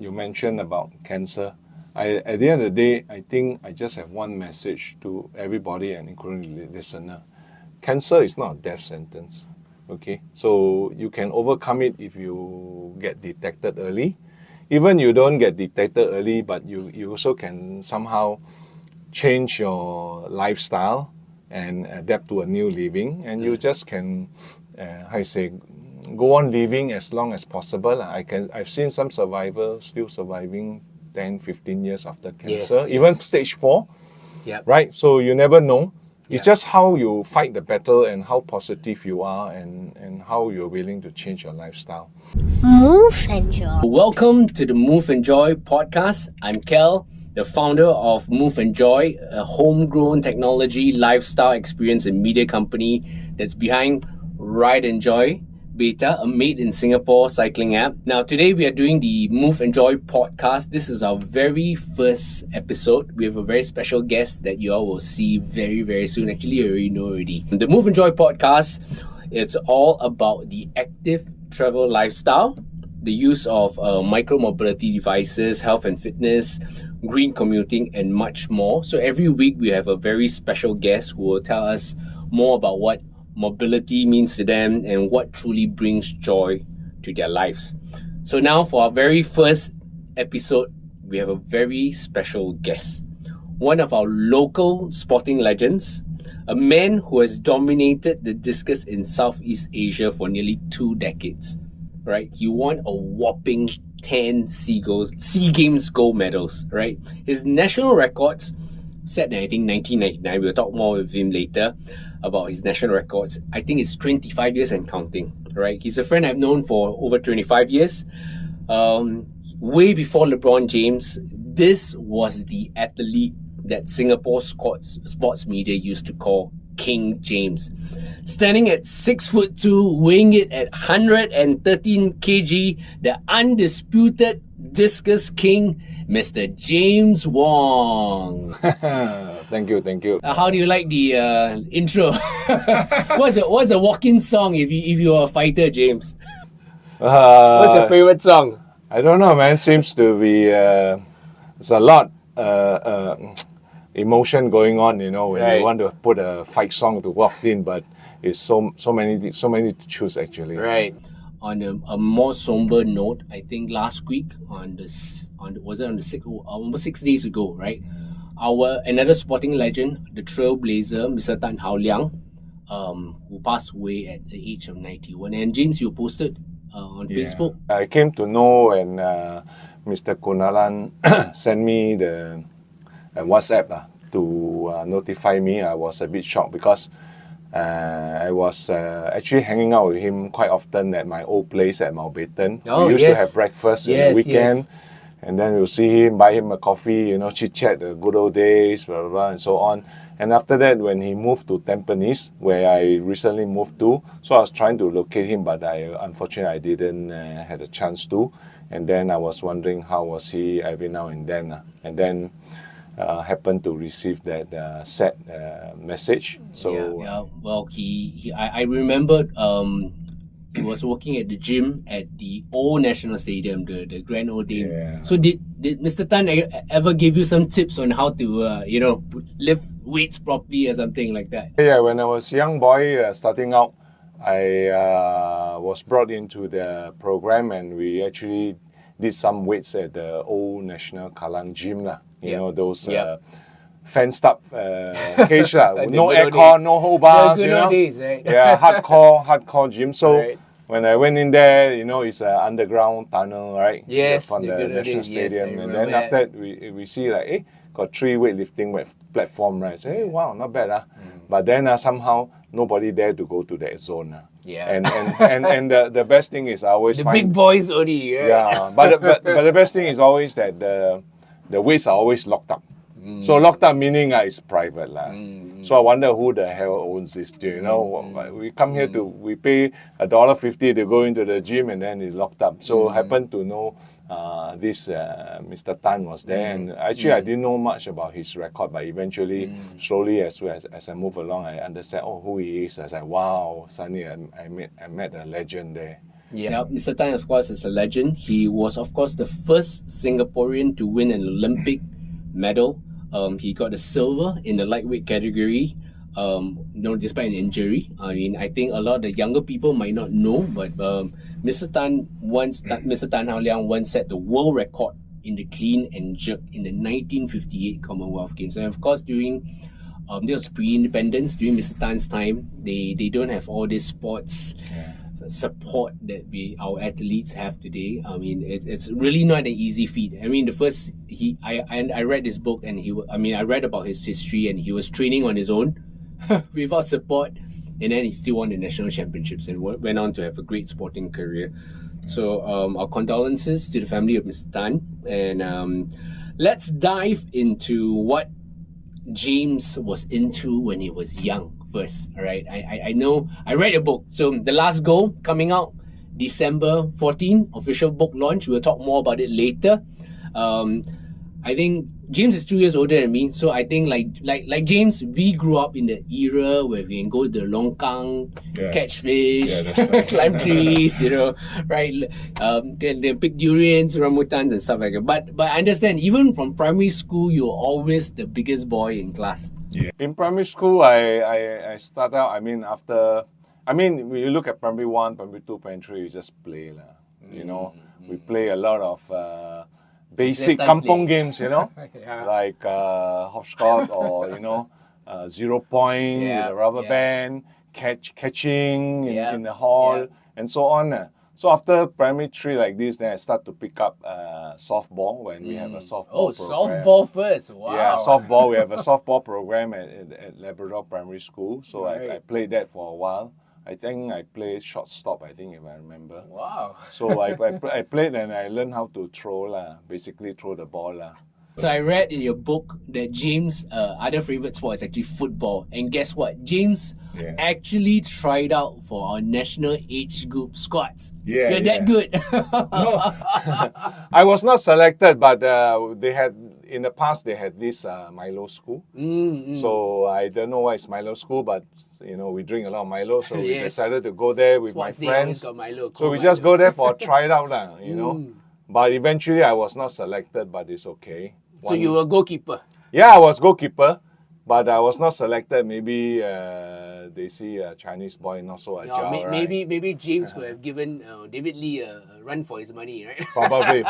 You mentioned about cancer. At the end of the day, I think I just have one message to everybody and including the listener. Cancer is not a death sentence. Okay, so you can overcome it if you get detected early. Even you don't get detected early, but you also can somehow change your lifestyle and adapt to a new living, and you just can, go on living as long as possible. I've seen some survivors still surviving 10, 15 years after cancer, even stage 4. Yep. Right? So you never know. It's just how you fight the battle and how positive you are and how you're willing to change your lifestyle. Move and Joy. Welcome to the Move and Joy podcast. I'm Kel, the founder of Move and Joy, a homegrown technology, lifestyle experience and media company that's behind RIDE&JOY Beta, a made in Singapore cycling app. Now, today we are doing the Move and Joy podcast. This is our very first episode. We have a very special guest that you all will see very, very soon. Actually, you already know already. The Move and Joy podcast, it's all about the active travel lifestyle, the use of micro-mobility devices, health and fitness, green commuting, and much more. So every week we have a very special guest who will tell us more about what mobility means to them and what truly brings joy to their lives. So now for our very first episode, we have a very special guest. One of our local sporting legends, a man who has dominated the discus in Southeast Asia for nearly 2 decades. Right? He won a whopping 10 SEA Games gold medals, right? His national records set in, I think, 1999. We'll talk more with him later about his national records. I think it's 25 years and counting, right? He's a friend I've known for over 25 years. Way before LeBron James, this was the athlete that Singapore sports media used to call King James. Standing at 6'2", weighing it at 113 kg, the undisputed discus king, Mr. James Wong. Thank you. How do you like the intro? What's a walk-in song if you are a fighter, James? What's your favorite song? I don't know, man. Seems to be there's a lot emotion going on, when you want to put a fight song to walk in, but it's so many to choose actually. Right. On a more somber note, I think last week on the 6th, almost 6 days ago, right? Another sporting legend, the trailblazer, Mr. Tan Hao Liang, who passed away at the age of 91. And James, you posted on Facebook. I came to know when Mr. Kunalan sent me the WhatsApp to notify me. I was a bit shocked because I was actually hanging out with him quite often at my old place at Mountbatten. We used to have breakfast in the weekend. And then we'll see him, buy him a coffee, chit-chat, the good old days, blah, blah, blah, and so on. And after that, when he moved to Tampines, where I recently moved to, so I was trying to locate him, but unfortunately I didn't had a chance to. And then I was wondering how was he every now and then. And then happened to receive that sad message. So well, I remembered he was working at the gym at the old National Stadium, the Grand Old Dame. Yeah. So did Mr. Tan ever give you some tips on how to lift weights properly or something like that? Yeah, when I was a young boy starting out, I was brought into the program and we actually did some weights at the old National Kallang Gym. Those fenced up cage. No aircon, no whole bars. The good old days, right? Yeah, hardcore gym. So when I went in there, it's an underground tunnel, right? Yes, from the National Stadium. Yes, and then after that, we see like, got 3 weightlifting platform, right? So, wow, not bad. But then somehow nobody dare to go to that zone. Yeah. And the best thing is I always the find big boys only. Right? Yeah, but the best thing is always that the weights are always locked up. So locked up meaning it's private. So I wonder who the hell owns this gym. We come here we pay $1.50 to go into the gym and then it's locked up. So happened to know this Mr. Tan was there, and actually I didn't know much about his record, but eventually slowly as I move along I understand who he is. I was like, wow, suddenly I met a legend there. Yeah, Mr. Tan, of course, is a legend. He was, of course, the first Singaporean to win an Olympic medal. He got a silver in the lightweight category. Despite an injury. I mean, I think a lot of the younger people might not know, but Mr. Tan Hao Liang once set the world record in the clean and jerk in the 1958 Commonwealth Games. And of course, during this was pre-independence, during Mr. Tan's time, they don't have all these sports support that our athletes have today. I mean, it's really not an easy feat. I mean, I read this book, and I read about his history, and he was training on his own without support, and then he still won the national championships and went on to have a great sporting career. So our condolences to the family of Mr. Tan, and let's dive into what James was into when he was young first. All right, I know I read a book. So The Last Goal coming out December 14, official book launch. We'll talk more about it later. I think James is 2 years older than me, so I think like James, we grew up in the era where we can go to the longkang, catch fish, climb trees, right? They pick durians, rambutans, and stuff like that. But I understand, even from primary school, you're always the biggest boy in class. Yeah. In primary school, I started out. When you look at primary 1, primary 2, primary 3, you just play lah. We play a lot of basic kampong games, like hopscotch or 0 point, the rubber band, catching in the hall, and so on. So after primary 3 like this, then I start to pick up softball when we have a softball program. Softball first, wow. Yeah, softball. We have a softball program at Labrador Primary School. So I played that for a while. I think I played shortstop, if I remember. Wow. So I played and I learned how to throw, basically throw the ball. So I read in your book that James' other favorite sport is actually football. And guess what? James actually tried out for our national age group squads. Yeah, You're that good. No, I was not selected, but in the past they had this Milo school. So I don't know why it's Milo school, but we drink a lot of Milo, so we decided to go there with my friends. So we just go there for a tryout, But eventually I was not selected, but it's okay. So you were a goalkeeper? Yeah, I was goalkeeper, but I was not selected. Maybe they see a Chinese boy not so agile, right? Maybe James could have given David Lee a run for his money, right? Probably.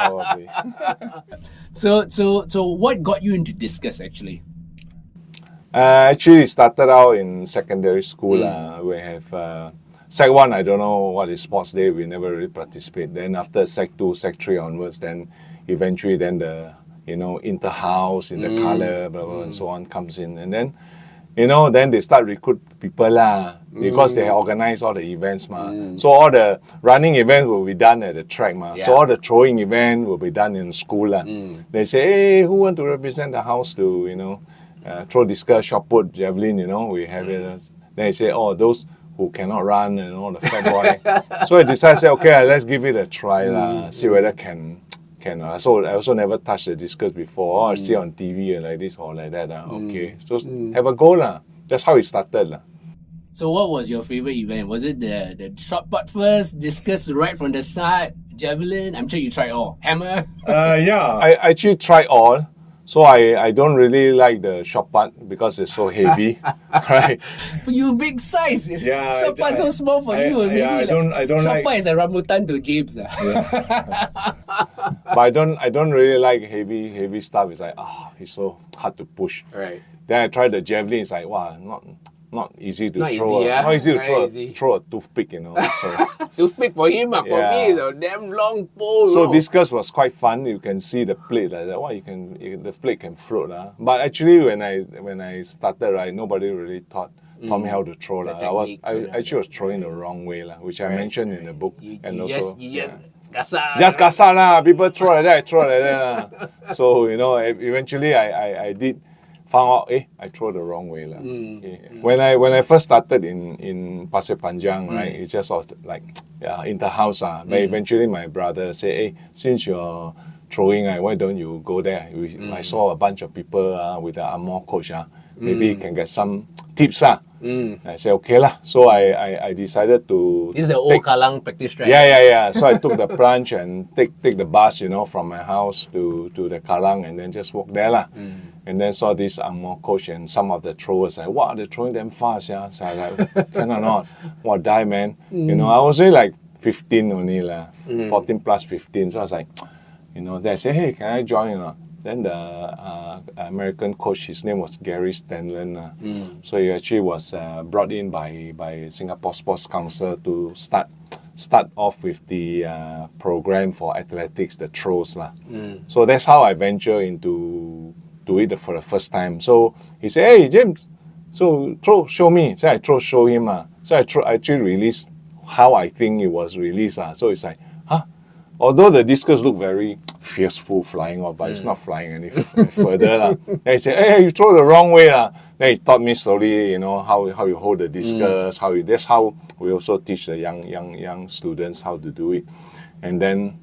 So what got you into discus actually? Actually, it started out in secondary school. We have Sec 1, I don't know what is sports day. We never really participate. Then after Sec 2, Sec 3 onwards, then eventually then the inter-house, in the colour, blah, blah, and so on comes in. And then, then they start recruit people because they organize all the events. So all the running events will be done at the track. So all the throwing event will be done in school. They say, hey, who want to represent the house to, throw discus, shot put, javelin, we have it. Then they say, oh, those who cannot run, the fat boy. So I decided, say, okay, let's give it a try, see whether can. So I also never touched the discus before. I see on TV like this or like that. Okay, so have a go. That's how it started. So what was your favorite event? Was it the shot put first, discus right from the start, javelin? I'm sure you tried all. Hammer? I actually tried all. So I don't really like the shot put because it's so heavy, right? For you, big size. Shot put so small for you. I don't shot put is a rambutan to James. But I don't really like heavy stuff. It's like it's so hard to push. Right. Then I tried the javelin. It's like not easy to not throw. Easy, not easy to throw a toothpick. So. Toothpick for him, for me, it's a damn long pole. So discus was quite fun. You can see the plate like that. The plate can float. But actually, when I started, right, nobody really taught me how to throw. I actually was throwing the wrong way, which I mentioned in the book. Just gasa people throw like that, I throw like that. So eventually I did found out, I throw the wrong way. When I first started in Pasir Panjang, right, it's just sort of like inter-house. But eventually my brother said, hey, since you're throwing, why don't you go there? I saw a bunch of people with the Amor coach. Maybe you can get some tips. I said, okay lah. So I decided to... This is the old Kallang practice track. Yeah. So I took the plunge and take the bus, from my house to the Kallang and then just walk there lah. And then saw this Angmo coach and some of the throwers. Like, wow, they're throwing them fast, yeah. So I like, can or not? What die, man? I was really like 15 only lah, 14 plus 15. So I was like, then I said, hey, can I join? Then the American coach, his name was Gary Stanlon. So he actually was brought in by Singapore Sports Council to start off with the program for athletics, the throws lah. So that's how I venture into it for the first time. So he said, hey James, so throw, show me. So I show him. So I actually released how I think it was released. So it's like, although the discus looked very fierceful flying off, but it's not flying any further. Then he said, hey, you throw the wrong way. Then he taught me slowly, how you hold the discus, that's how we also teach the young students how to do it. And then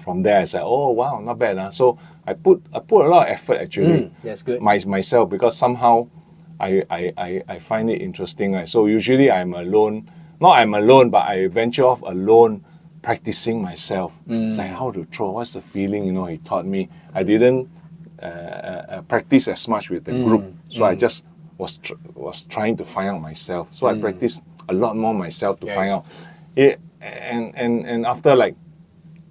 from there I said, oh wow, not bad. So I put a lot of effort actually. That's good. Myself, because somehow I find it interesting. Right? So usually I'm alone, but I venture off alone, practicing myself. It's like how to throw, what's the feeling, he taught me. I didn't practice as much with the group, so I just was trying to find out myself. So I practiced a lot more myself to find out it, and after like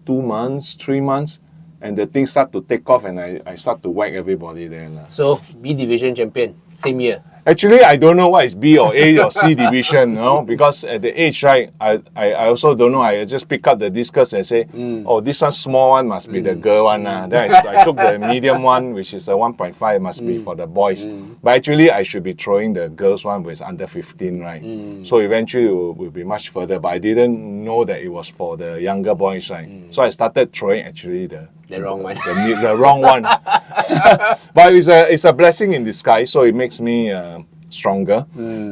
2 months, 3 months, and the thing start to take off, and I start to whack everybody there. So B division champion, same year. Actually, I don't know what is B or A or C division, because at the age, right, I also don't know. I just pick up the discus and say, oh, this one small one must be the girl one. Then I took the medium one, which is a 1.5, must be for the boys. But actually, I should be throwing the girls one, which is under 15, right? So eventually, it will be much further. But I didn't know that it was for the younger boys, right? So I started throwing actually the wrong one. The wrong one. But it's a blessing in disguise, so it makes me stronger.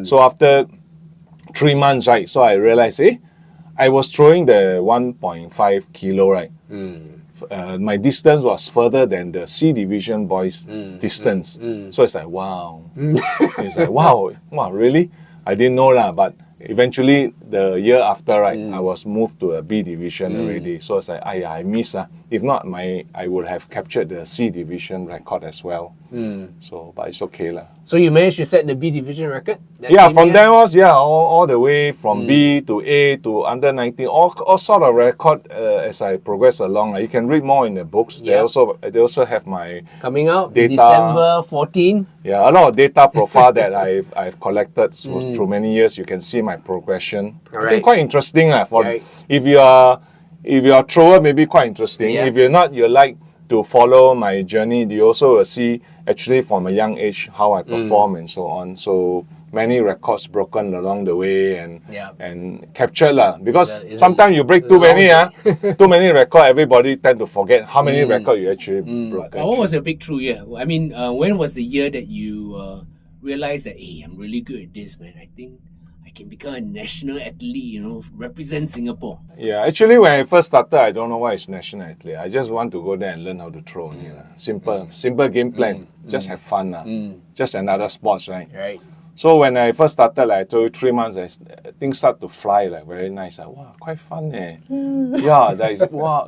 So after 3 months, right, so I realized, I was throwing the 1.5 kilo, right? My distance was further than the C division boys' distance. So it's like, wow. It's like, wow, really? I didn't know lah, but eventually the year after, right, I was moved to a B division already. So it's like, I miss. If not, I would have captured the C division record as well. So, but it's okay lah. So you managed to set the B division record? From there was all the way from B to A to under 19, all sort of record as I progress along. You can read more in the books. They also have my coming out data, December 14. Yeah, a lot of data profile that I've collected through many years. You can see my progression. I think quite interesting if you are a thrower, maybe quite interesting. If you're not, you like to follow my journey. You also will see actually from a young age how I perform and so on. So many records broken along the way and captured lah. Because sometimes you break too many records, everybody tend to forget how many records you actually broke. What was your breakthrough year? I mean, when was the year that you realized that, hey, I'm really good at this, man? I think I can become a national athlete, represent Singapore. Yeah, actually when I first started, I don't know why it's national athlete. I just want to go there and learn how to throw. Simple game plan. Just have fun. Just another sports, right? Right. So when I first started, like I told you, 3 months, things start to fly, like very nice. Like, wow, quite fun. Yeah, that is, wow,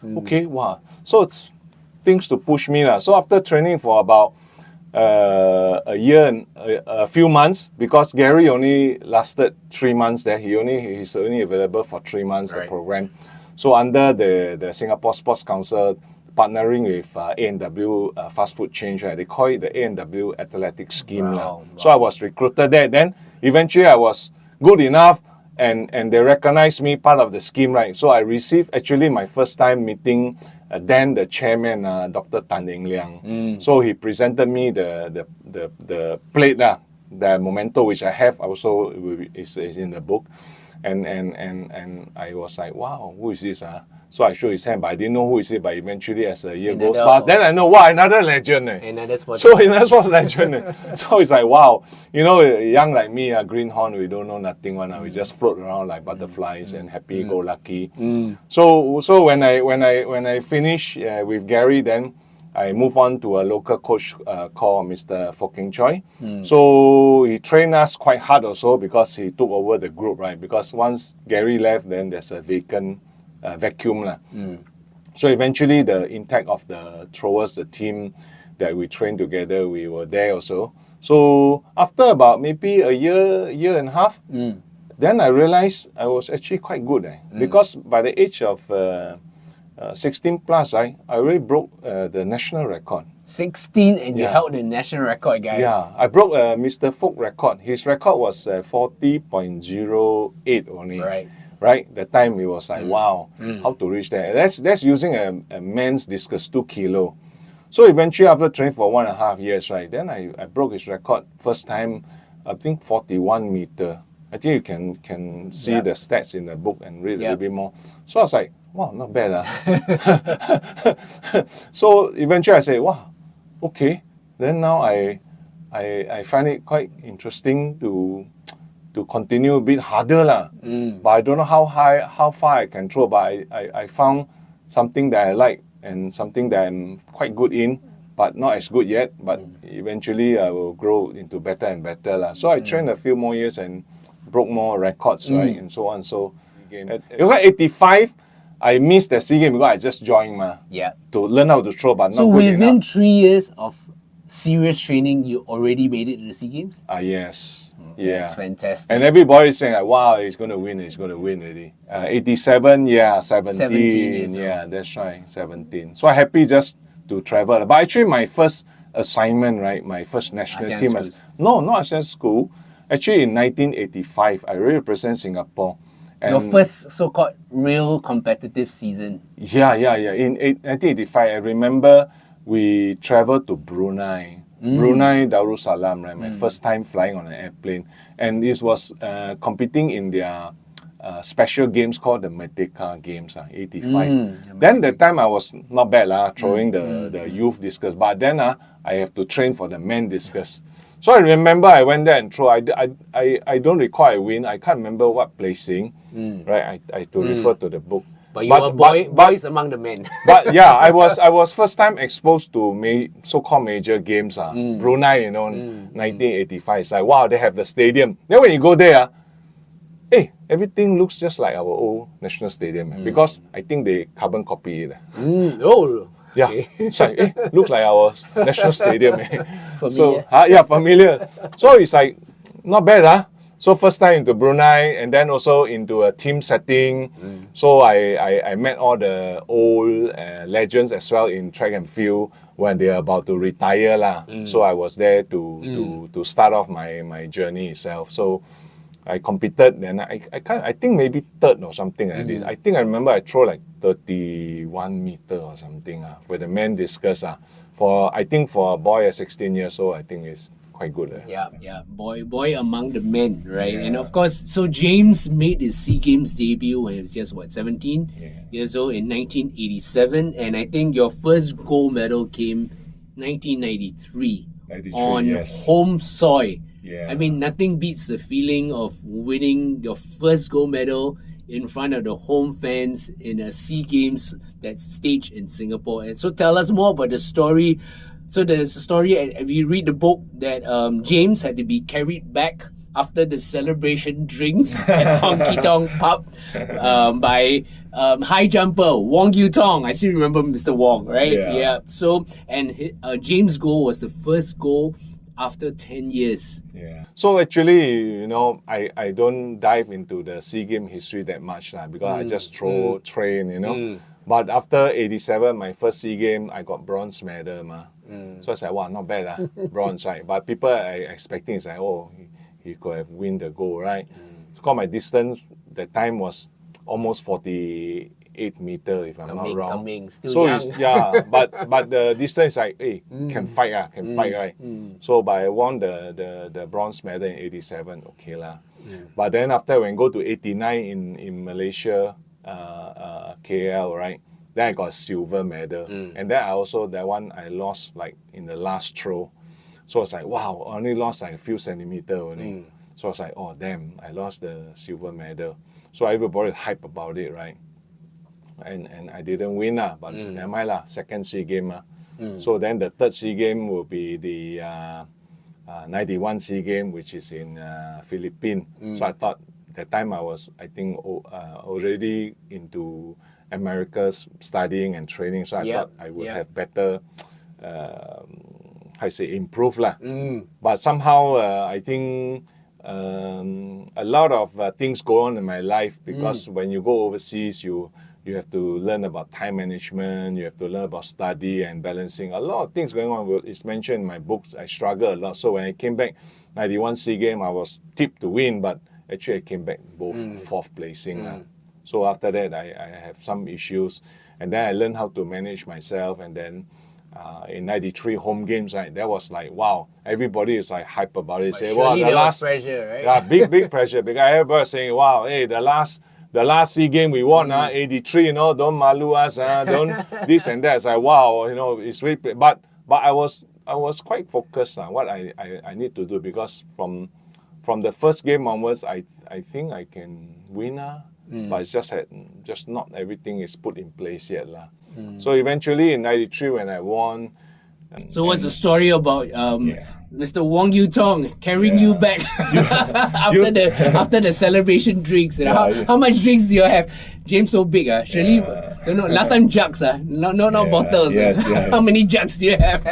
okay, wow. So it's things to push me. So after training for about a year and a few months, because Gary only lasted 3 months there. He's only available for 3 months, the program. So under the Singapore Sports Council, partnering with A&W Fast Food Change, right? They call it the A&W Athletic Scheme. Wow. So I was recruited there. Then eventually I was good enough and they recognized me part of the scheme, right? So I received actually my first time meeting then the chairman, Dr. Tan Eng Liang. So he presented me the plate, the memento, which I have also is in the book. And I was like, wow, who is this? So I showed his hand, but I didn't know who is it. But eventually, as a year goes past, then I know, wow, another legend. Another sport. So another sport legend. So it's like, wow, young like me, greenhorn, we don't know nothing. We just float around like butterflies and happy-go-lucky. So when I finish with Gary, then I moved on to a local coach called Mr. Foking Choi. So he trained us quite hard also because he took over the group, right? Because once Gary left, then there's a vacant vacuum. So eventually the intact of the throwers, the team that we trained together, we were there also. So after about maybe a year and a half, then I realized I was actually quite good. Because by the age of 16 plus, I already broke the national record. 16 and you held the national record, guys. Yeah, I broke Mr. Folk record. His record was 40.08 only. Right? The time it was like, wow, how to reach that? That's using a men's discus, 2 kilo. So eventually, after training for 1.5 years, right, then I broke his record. First time, I think 41 meter. I think you can see the stats in the book and read a little bit more. So I was like, wow, not bad. So eventually I said, wow, okay. Then now I find it quite interesting to continue a bit harder. But I don't know how far I can throw, but I found something that I like and something that I'm quite good in, but not as good yet. But eventually I will grow into better and better. So I trained a few more years and broke more records, right, and so on. So again, at 85, I missed the SEA Games because I just joined to learn how to throw, but not good enough. So within 3 years of serious training, you already made it to the SEA Games? Yes. Yeah. That's fantastic. And everybody's saying, like, wow, he's going to win already. 87, 17 years old. That's right, 17. So I'm happy just to travel. But actually, my first assignment, right, my first national ASEAN team, schools. not ASEAN school. Actually, in 1985, I represent Singapore. And your first so-called real competitive season. Yeah. In 1985, I remember we traveled to Brunei. Brunei Darussalam, right? My first time flying on an airplane. And this was competing in their special games called the Merdeka Games, 85. Then that time I was not bad, throwing the youth discus. But then I have to train for the men discus. So I remember I went there and threw. I don't recall I win. I can't remember what placing. Right? I to refer to the book. But you were boys among the men. But yeah, I was first time exposed to so-called major games. Brunei, 1985. It's like, wow, they have the stadium. Then when you go there, everything looks just like our old national stadium. Because I think they carbon copy it. Yeah, it's like, looks like our national stadium. Familiar. So, familiar. So it's like, not bad. So first time into Brunei and then also into a team setting. So I met all the old legends as well in track and field when they are about to retire. So I was there to start off my journey itself. So I competed and I think maybe third or something like this. I think I remember I throw like 31 meter or something with the men discus. For a boy at 16 years old, I think it's quite good. Boy among the men, right? And of course, so James made his SEA Games debut when he was just 17 years old in 1987, and I think your first gold medal came 1993 on home soil. I mean, nothing beats the feeling of winning your first gold medal in front of the home fans in a SEA Games that's staged in Singapore. And so tell us more about the story. So there's a story, if you read the book, that James had to be carried back after the celebration drinks at Honky Tonk Pub by high jumper Wong Yu Tong. I still remember Mr. Wong, right? So, and James' goal was the first goal after 10 years. So actually, I don't dive into the SEA Games history that much because I just train. But after 87, my first SEA Games, I got bronze medal. So I said, wow, not bad, bronze, right? But people are expecting, it's like, oh, he could have win the gold, right? Because my distance that time was almost 48 meter, if I'm not wrong. Still young. But the distance is like, can fight, right? So but I won the bronze medal in 87, okay lah. But then after when I go to 89 in Malaysia, KL, right? Then I got a silver medal. And then that one I lost like in the last throw. So it's like, wow, I only lost like a few centimeters only. So I was like, oh damn, I lost the silver medal. So everybody hype about it, right? And I didn't win but never mind second SEA Games So then the third SEA Game will be the 91 SEA Game, which is in Philippines. So I thought that time I was, I think, already into America's studying and training. So I thought I would have better, improve lah. But somehow I think a lot of things go on in my life because when you go overseas, you have to learn about time management, you have to learn about study and balancing. A lot of things going on. It's mentioned in my books. I struggle a lot. So when I came back, 91 SEA Game, I was tipped to win, but actually I came back both fourth placing. So after that, I have some issues. And then I learned how to manage myself. And then in 93 home games, right, that was like, wow, everybody is like hype about it. Say, wow, the last pressure, right? Yeah, big pressure. Because everybody saying, wow, hey, the last SEA Game we won, 83, you know, don't malu us, don't this and that. It's like, wow, you know, it's really, but I was quite focused on what I need to do because from the first game onwards, I think I can win, but it's just not everything is put in place yet. So eventually in 93 when I won. So what's the story about Mr. Wong Yu Tong carrying you back after the celebration drinks? How much drinks do you have? James so big, surely last time jugs, not bottles. How many jugs do you have?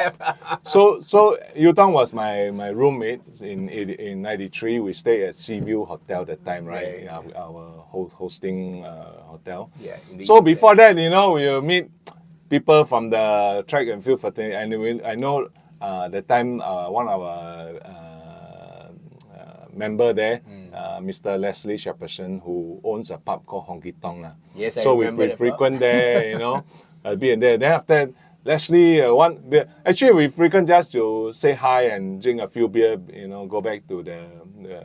So Yu Tong was my roommate in 93. We stayed at Seaview Hotel that time, right? Our hosting hotel. So before that, you know, we meet people from the track and field fraternity, and I know that time one of our member there, Mr. Leslie Shepperson, who owns a pub called Honky Tonk. Yes, I so remember we frequent there, you know, be in there. Then after Leslie, actually we frequent just to say hi and drink a few beer, you know, go back to the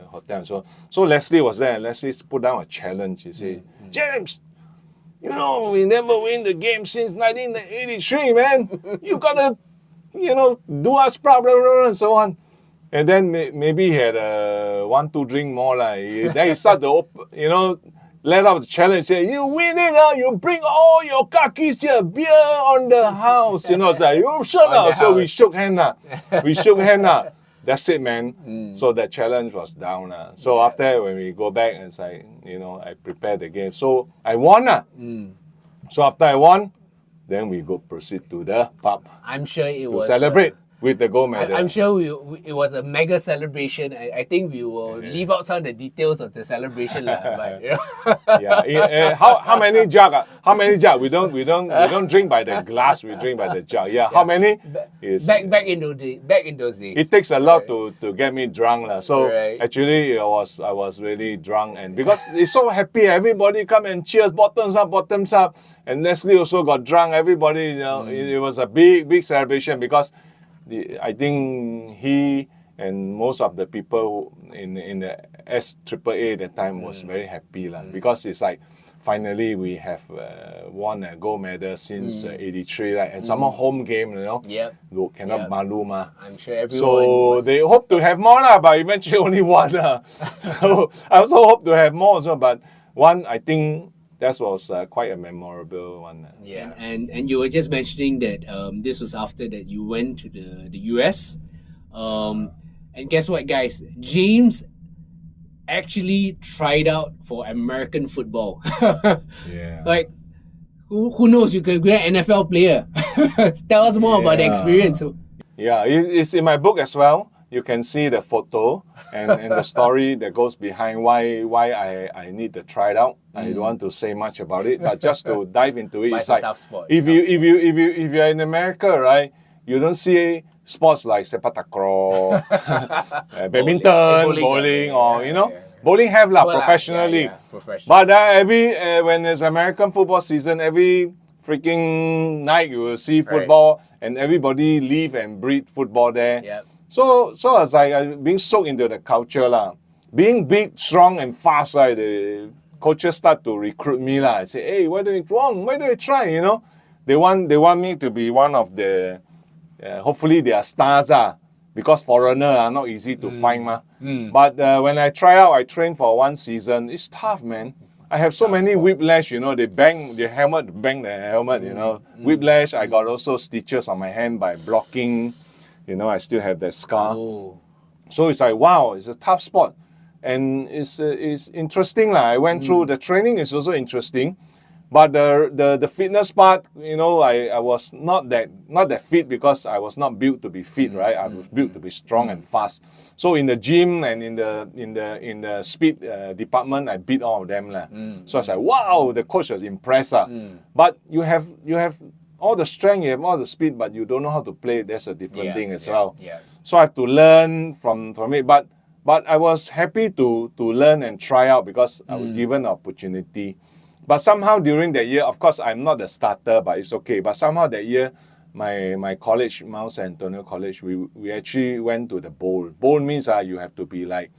hotel. So Leslie was there, and Leslie put down a challenge. He said, James, you know, we never win the game since 1983, man. You gotta, you know, do us proud, and so on. And then maybe he had 1-2 drink more. Then he started to, you know, let out the challenge. Say, you win it, you bring all your kakis here, beer on the house. You know, it's like, you shut up. So we shook hands. That's it, man. So that challenge was down. So after when we go back, it's like, you know, I prepared the game. So I won. So after I won, then we go proceed to the pub. I'm sure it was celebrate with the gold medal. I'm sure it was a mega celebration. I think we will leave out some of the details of the celebration, but, you know. How many jug? How many jug? We don't drink by the glass. We drink by the jug. How many? Back in those days. It takes a lot to get me drunk, So actually, I was really drunk, and because it's so happy, everybody come and cheers, bottoms up, and Leslie also got drunk. Everybody, you know, it was a big celebration because I think he and most of the people in the SAAA at that time was very happy because it's like finally we have won a gold medal since 83, right? And some more home game, you know. Cannot malu ma. I'm sure everyone. So they hope to have more but eventually only one. So I also hope to have more also, but one I think that was quite a memorable one. And you were just mentioning that this was after that you went to the US. And guess what, guys? James actually tried out for American football. Like, who knows? You could be an NFL player. Tell us more about the experience. It's in my book as well. You can see the photo and the story that goes behind why I need to try it out. I don't want to say much about it, but just to dive into it, it's like if you're in America, right, you don't see sports like sepak takraw, badminton, bowling, or you know, bowling have professionally. But when there's American football season, every freaking night you will see football, and everybody live and breathe football there. So as I being soaked into the culture being big, strong, and fast, right? The coaches start to recruit me I say, hey, why don't you try? You know, they want me to be one of the. Hopefully they are stars because foreigner are not easy to find But when I try out, I train for one season. It's tough, man. I have so many whiplash, you know, they bang the helmet, you know. Whiplash, I got also stitches on my hand by blocking, you know, I still have that scar. Oh. So it's like, wow, it's a tough sport. And it's interesting. I went through, the training is also interesting. But the fitness part, you know, I was not that fit because I was not built to be fit, right? I was built to be strong and fast. So in the gym and in the speed department, I beat all of them. So I was like, wow, the coach was impressed. But you have all the strength, you have all the speed, but you don't know how to play. That's a different thing as well. Yeah. So I have to learn from it. But I was happy to learn and try out because I was given an opportunity. But somehow during that year, of course, I'm not the starter, but it's okay. But somehow that year, my college, Mount San Antonio College, we actually went to the bowl. Bowl means you have to be like,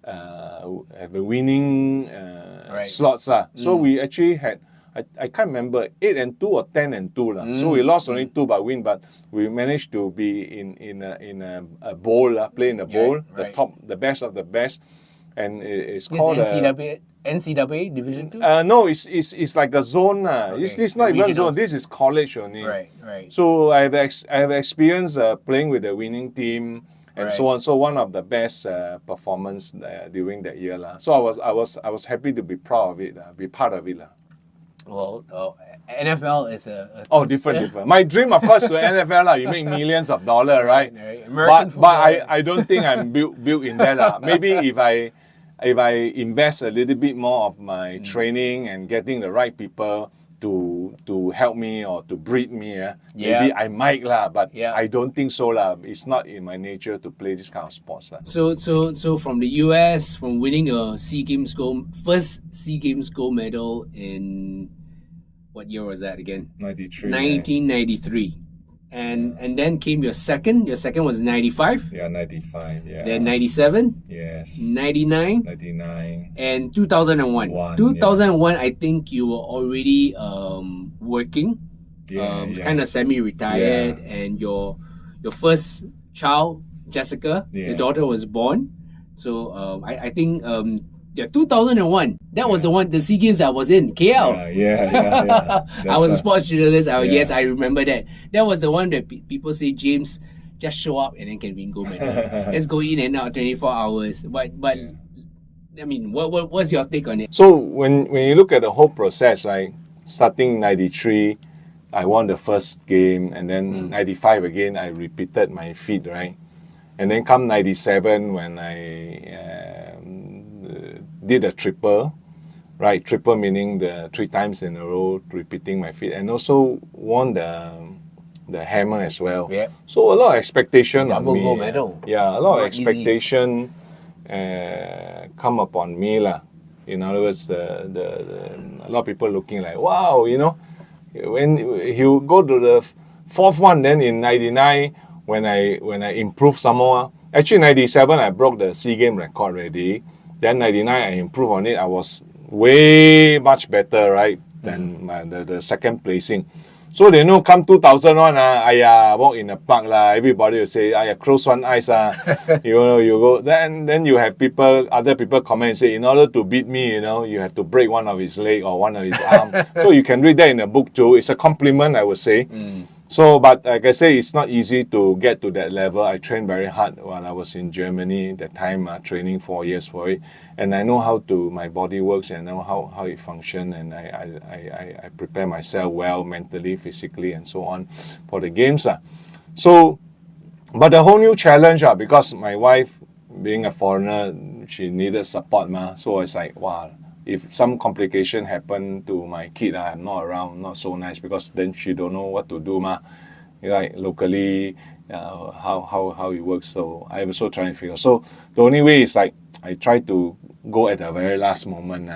have a winning slots. So we actually had, I can't remember, 8-2 or 10-2. So we lost only 2 but win, but we managed to be in a bowl, play in a bowl, the best of the best. And it's called NCAA Division 2? No, it's like a zone. It's not even zone. This is college only. Right. So I have experience playing with the winning team and so on. So one of the best performance during that year. So I was happy to be proud of it, be part of it. Well, NFL is different. My dream, of course, to NFL, you make millions of dollars, right? But I don't think I'm built in that. Maybe if I invest a little bit more of my training and getting the right people to help me or to breed me, maybe I might but I don't think so It's not in my nature to play this kind of sports. So from the US, from winning a first SEA Games gold medal in what year was that again? 93. 1993. And then came your second. Your second was 95. Yeah, 95. Yeah. Then 97. Yes. 99. 99. And 2001. 2001, I think you were already working, kind of semi-retired, and your first child, Jessica, your daughter, was born. So I think 2001. That was the SEA Games I was in, KL. Yeah. I was a sports journalist. Yes, I remember that. That was the one that people say, James, just show up and then can win gold medal. Let's go in and out 24 hours. But I mean, what's your take on it? So when you look at the whole process, right? Starting 93, I won the first game, and then 95 again, I repeated my feat, right? And then come 97 when I did a triple, right? Triple meaning the 3 times in a row, repeating my feat, and also won the hammer as well. Yeah. So a lot of expectation on me. Double gold medal. Yeah, a lot of expectation come upon me In other words, a lot of people looking like, wow, you know, when you go to the 4th one, then in 99 when I improved some more. Actually 97 I broke the SEA Games record already. Then 99 I improved on it. I was way much better, right, than the second placing. So they know come 2001, walk in the park everybody will say, close one eyes you know, you go. Then you have other people comment and say, in order to beat me, you know, you have to break one of his leg or one of his arm. So you can read that in the book too. It's a compliment, I would say. So, but like I say, it's not easy to get to that level. I trained very hard while I was in Germany that time, training 4 years for it. And I know how my body works, and I know how it functions, and I prepare myself well mentally, physically, and so on for the games. So, but the whole new challenge, because my wife, being a foreigner, she needed support. So it's like, wow. If some complication happen to my kid, I'm not around, not so nice, because then she don't know what to do, like locally, how it works. So I'm also trying to figure. So the only way is like I try to go at the very last moment.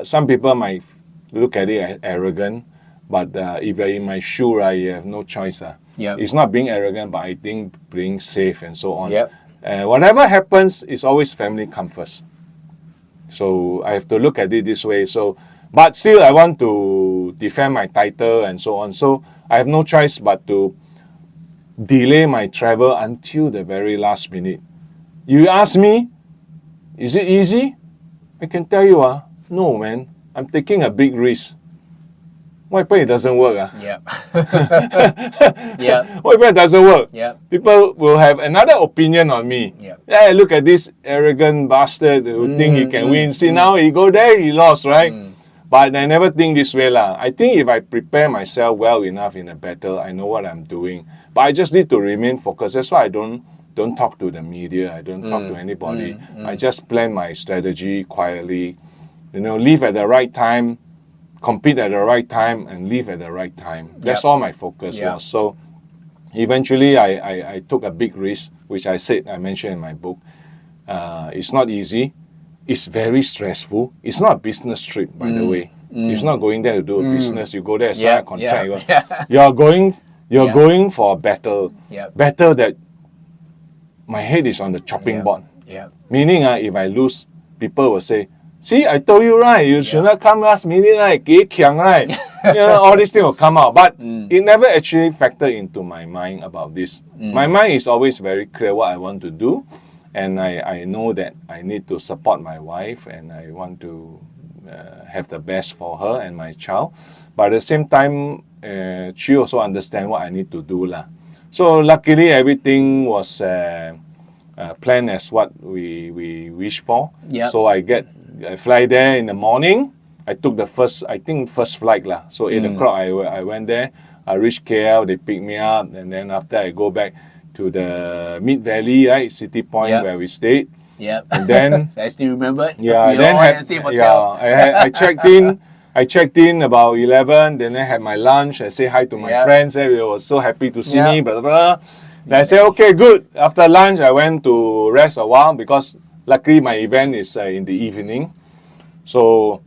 Some people might look at it as arrogant, but if you're in my shoe, you have no choice. It's not being arrogant, but I think being safe and so on. Whatever happens, it's always family come first. So I have to look at it this way. So, but still I want to defend my title and so on. So I have no choice but to delay my travel until the very last minute. You ask me, is it easy? I can tell you, no, man, I'm taking a big risk. What if it doesn't work? Yeah. Yeah. What if it doesn't work? Yeah. People will have another opinion on me. Yeah. Hey, look at this arrogant bastard who think he can win. See, now he go there, he lost, right? But I never think this way lah. I think if I prepare myself well enough in a battle, I know what I'm doing. But I just need to remain focused. That's why I don't talk to the media. I don't talk to anybody. I just plan my strategy quietly. Leave at the right time, compete at the right time, and leave at the right time. That's all my focus was. So eventually I took a big risk, which I mentioned in my book. It's not easy. It's very stressful. It's not a business trip, by the way. It's not going there to do a business. You go there, sign a contract. You're going for a battle. Battle that my head is on the chopping board. Meaning, if I lose, people will say, see, I told you, right? You should not come last minute, right? Right? All these things will come out. But it never actually factored into my mind about this. My mind is always very clear what I want to do. And I know that I need to support my wife and I want to have the best for her and my child. But at the same time, she also understands what I need to do lah. So luckily, everything was planned as what we wished for. So I fly there in the morning. I took the first flight lah. So 8 o'clock I went there. I reached KL. They picked me up, and then after I go back to the Mid Valley, right, City Point where we stayed. And then I still remember. I checked in. I checked in about 11. Then I had my lunch. I say hi to my friends. They were so happy to see me. Blah, blah, blah. Then I said, okay, good. After lunch, I went to rest a while because luckily my event is in the evening. So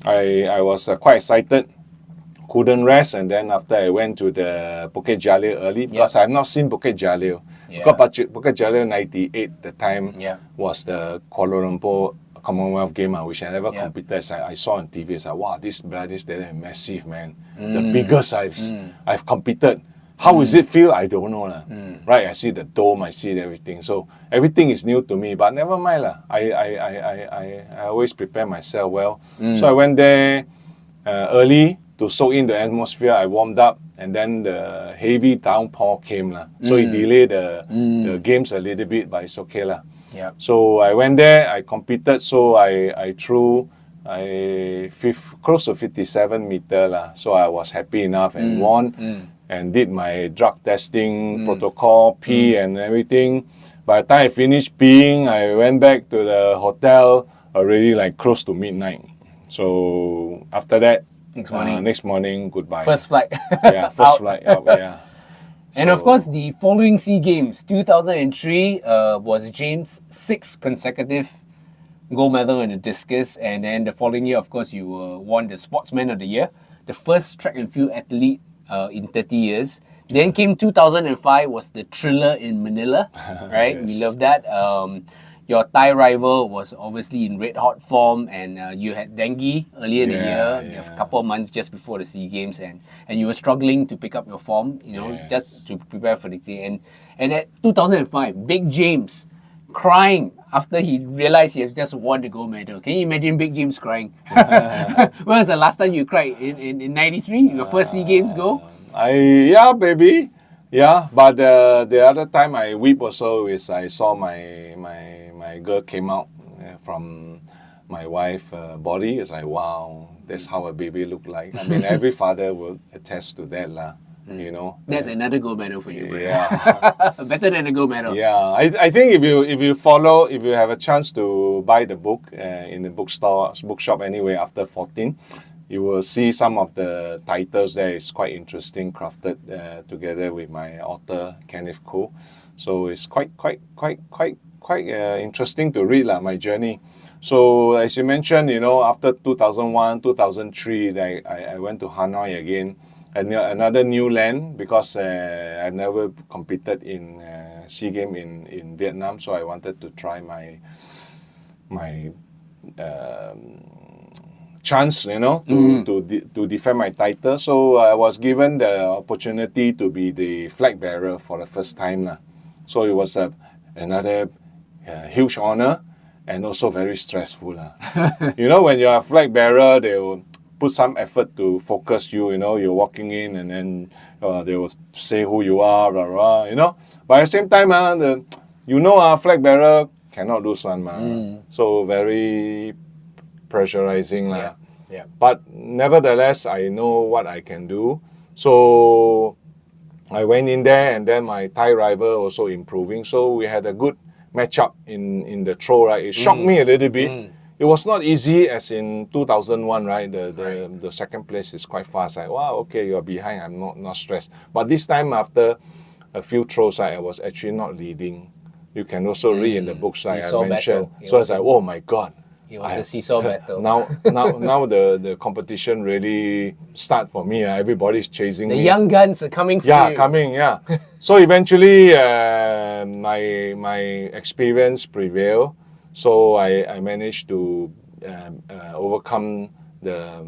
I was quite excited. Couldn't rest, and then after I went to the Bukit Jalil early because I have not seen Bukit Jalil. Because Bukit Jalil 98, the time was the Kuala Lumpur Commonwealth Game, which I never competed. I saw on TV. I said, wow, this is massive, man. The biggest I've competed. How does it feel? I don't know. Right? I see the dome, I see everything. So everything is new to me, but never mind. I always prepare myself well. So I went there early to soak in the atmosphere. I warmed up, and then the heavy downpour came. So it delayed the games a little bit, but it's okay. So I went there, I competed, so I threw close to 57 meter. So I was happy enough and won and did my drug testing protocol, pee and everything. By the time I finished peeing, I went back to the hotel already like close to midnight. So after that, next morning, goodbye. First flight. First flight out, And of course, the following SEA Games, 2003, was James' 6th consecutive gold medal in the discus. And then the following year, of course, you won the Sportsman of the Year, the first track and field athlete in 30 years. Then came 2005, was the Thriller in Manila, right? We love that. Your Thai rival was obviously in red hot form, and you had dengue earlier in the year, a couple of months just before the SEA Games, and you were struggling to pick up your form, just to prepare for the thing. And at 2005, Big James crying after he realized he had just won the gold medal. Can you imagine Big James crying? When was the last time you cried? In 93, your first SEA Games goal? Baby. Yeah, but the other time I weep also is I saw my girl came out from my wife's body. It's like, wow, that's how a baby look like. I mean, every father will attest to that lah. That's another gold medal for you, bro. Yeah. Better than a gold medal. Yeah, I think if you have a chance to buy the book in the bookshop anyway after 14, you will see some of the titles there. It's quite interesting, crafted together with my author Kenneth Khoo. So it's quite interesting to read my journey. So as you mentioned, after 2001, 2003, I went to Hanoi again, another new land because I've never competed in SEA Games in Vietnam. So I wanted to try my chance, to defend my title. So I was given the opportunity to be the flag bearer for the first time. So it was another huge honor. and also very stressful. You know, when you're a flag bearer, they will put some effort to focus you. You know, you're walking in, and then they will say who you are, blah, blah, you know. But at the same time, flag bearer cannot lose one. So very pressurizing. Yeah. But nevertheless, I know what I can do. So I went in there, and then my Thai rival also improving. So we had a good matchup in the throw, right? It shocked me a little bit. It was not easy as in 2001, right? The second place is quite fast. Like, wow, okay, you're behind. I'm not stressed. But this time, after a few throws, I was actually not leading. You can also read in the books, like I mentioned. So it's like, oh my God. It was a seesaw battle. Now the competition really start for me. Everybody's chasing me. The young guns are coming for you. So eventually, my experience prevailed. So I managed to overcome the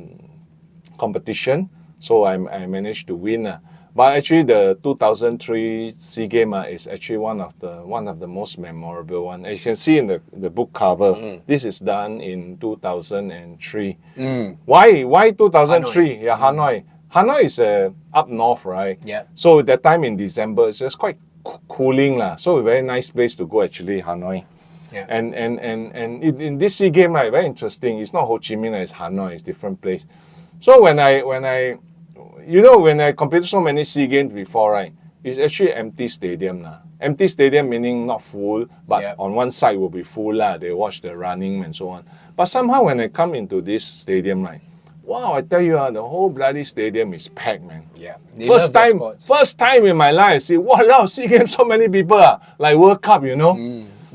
competition. So I managed to win. But actually, the 2003 SEA Games is actually one of the most memorable one. As you can see in the book cover, this is done in 2003. Why 2003? Hanoi. Yeah, Hanoi. Hanoi is up north, right? Yeah. So that time in December, it's just quite cooling lah. So a very nice place to go actually, Hanoi. Yeah. And in this SEA Games, right, very interesting. It's not Ho Chi Minh, it's Hanoi. It's different place. So when I competed so many SEA Games before, right, it's actually empty stadium lah. Empty stadium meaning not full, but on one side will be full lah. They watch the running and so on. But somehow when I come into this stadium, right, wow, I tell you, the whole bloody stadium is packed, man. Yeah. First time in my life, I see, wow, SEA Games, so many people, like World Cup, you know.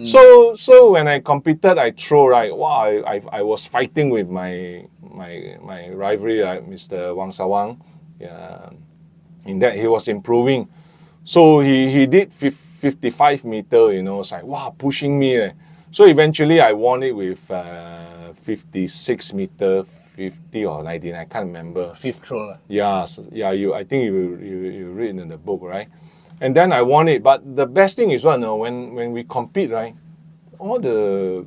So when I competed, I throw, right, wow, I was fighting with my rivalry, Mr. Wang Sawang. In that he was improving. So he did 55 meter, you know, it's like, wow, pushing me. So eventually I won it with 56 meter, 50 or 19, I can't remember. Fifth throw. I think you read in the book, right? And then I won it. But the best thing is when we compete, right, all the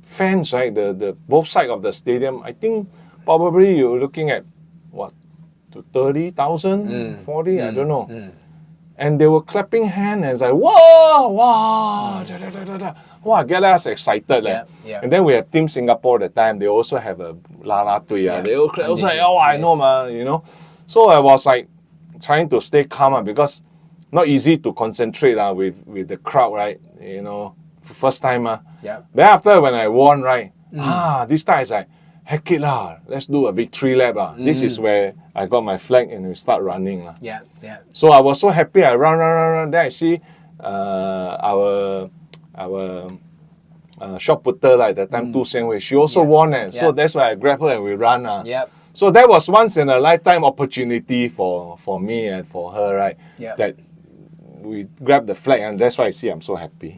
fans, right, the both sides of the stadium, I think probably you're looking at what, to 30,000, 40, I don't know. And they were clapping hands and it's like, whoa, wow, wow, get us excited. And then we had Team Singapore at the time, they also have a la tui. They also like, oh, I know, man, you know. So I was like trying to stay calm because not easy to concentrate with the crowd, right? You know, first time. Then after when I won, right, this time it's like, heck it lah, let's do a victory lap. This is where I got my flag and we start running. So I was so happy, I run. Then I see our shot putter at that time, Tu Xian Hui, she also won. So that's why I grabbed her and we run. So that was once in a lifetime opportunity for me and for her, right? That we grabbed the flag, and that's why I see I'm so happy.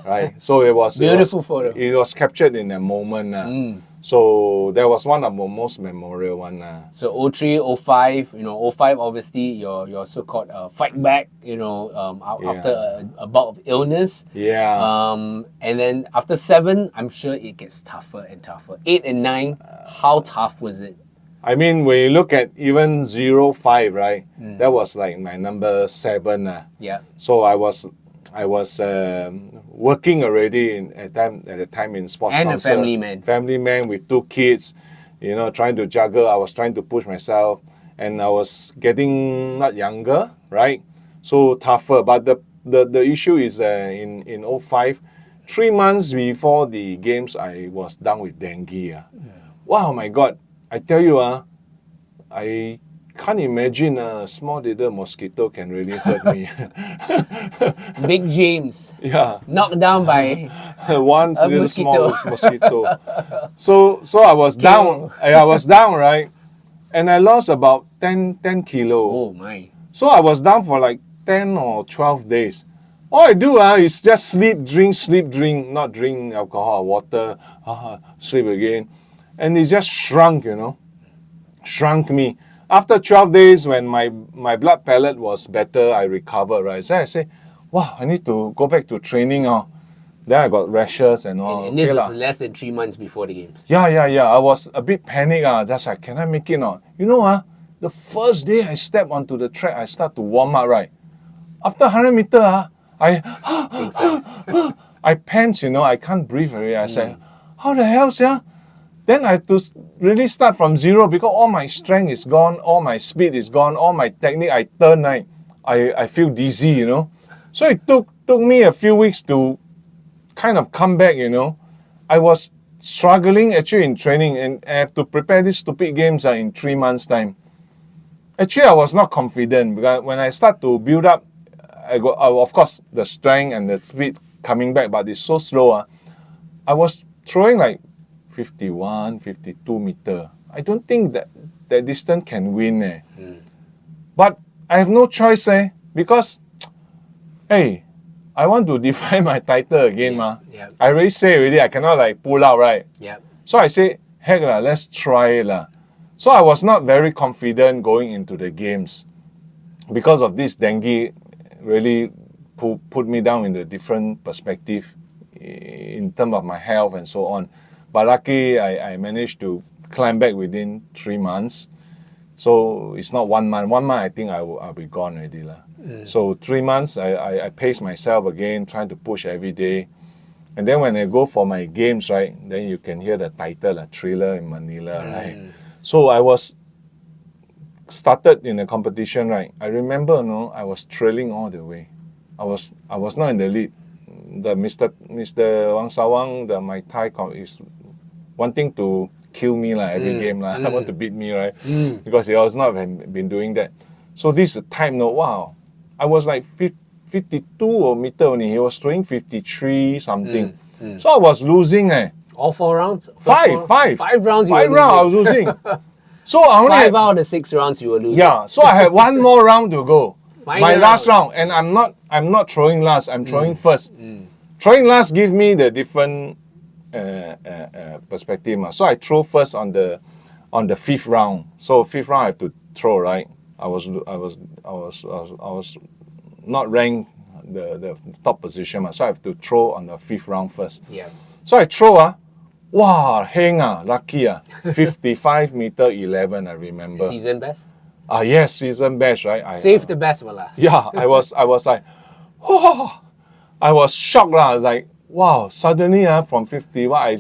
Right? So it was beautiful photo. It was captured in a moment. So that was one of the most memorable one. So 03, 05, 05 obviously your so-called fight back, after a bout of illness. And then after 7, I'm sure it gets tougher and tougher. 8 and 9, how tough was it? I mean, when you look at even 05, right? That was like my number 7. So I was working already at the time in sports and council. And a family man with 2 kids, trying to juggle. I was trying to push myself, and I was getting not younger, right? So tougher. But the issue is in 05, 3 months before the games, I was down with dengue. Wow, my God. I tell you, I can't imagine a small little mosquito can really hurt me. Big James. Knocked down by one a little mosquito. small mosquito. So I was down. I was down, right? And I lost about 10 kilo. Oh my. So I was down for like 10 or 12 days. All I do is just sleep, drink, not drink alcohol, water, sleep again. And it just shrunk, shrunk me. After 12 days, when my blood pellet was better, I recovered, right? So I say, wow, I need to go back to training. Then I got rashes and all. And this Okay was lah. less than 3 months before the games. Yeah. I was a bit panicked. Just like, can I make it or not? You know, the first day I step onto the track, I start to warm up, right? After 100 meter, I pant, I can't breathe already. I said, how the hell, yeah? Then I have to really start from zero because all my strength is gone, all my speed is gone, all my technique, I turn, I feel dizzy, So it took me a few weeks to kind of come back, I was struggling actually in training and I have to prepare these stupid games in 3 months' time. Actually, I was not confident because when I start to build up, I got, of course, the strength and the speed coming back, but it's so slow. I was throwing like 51, 52 meter. I don't think that distance can win. But I have no choice because, hey, I want to defend my title again. Yeah. I already say I cannot like pull out, right? Yeah. So I say, heck, let's try it. So I was not very confident going into the games because of this dengue really put me down in a different perspective in terms of my health and so on. But luckily, I managed to climb back within 3 months. So it's not 1 month. 1 month, I think I'll be gone already. So 3 months, I pace myself again, trying to push every day. And then when I go for my games, right, then you can hear the title, Thriller in Manila, right? So I was started in a competition, right? I remember, I was trailing all the way. I was not in the lead. The Mr. Wang Sawang, my Thai is wanting to kill me every game. I want to beat me, right? Because he has not been doing that. So this is the time, wow. I was like 52 or meter only. He was throwing 53 something. So I was losing. All 4 rounds? Five. 5 rounds you were losing. 5 rounds I was losing. So I only 5 out of the 6 rounds you were losing. Yeah, so I had 1 more round to go. My last round. round, and I'm not throwing last. I'm throwing first. Throwing last gives me the different perspective. So I throw first on the 5th round. So 5th round I have to throw, right? I was not ranked the top position, so I have to throw on the 5th round first. Yeah. So I throw. Wow, heng lucky 55 meter 11. I remember. Season best? Yes, season best, right? Save the best for last. Yeah, I was like, oh, I was shocked I was like, wow, suddenly from 51, I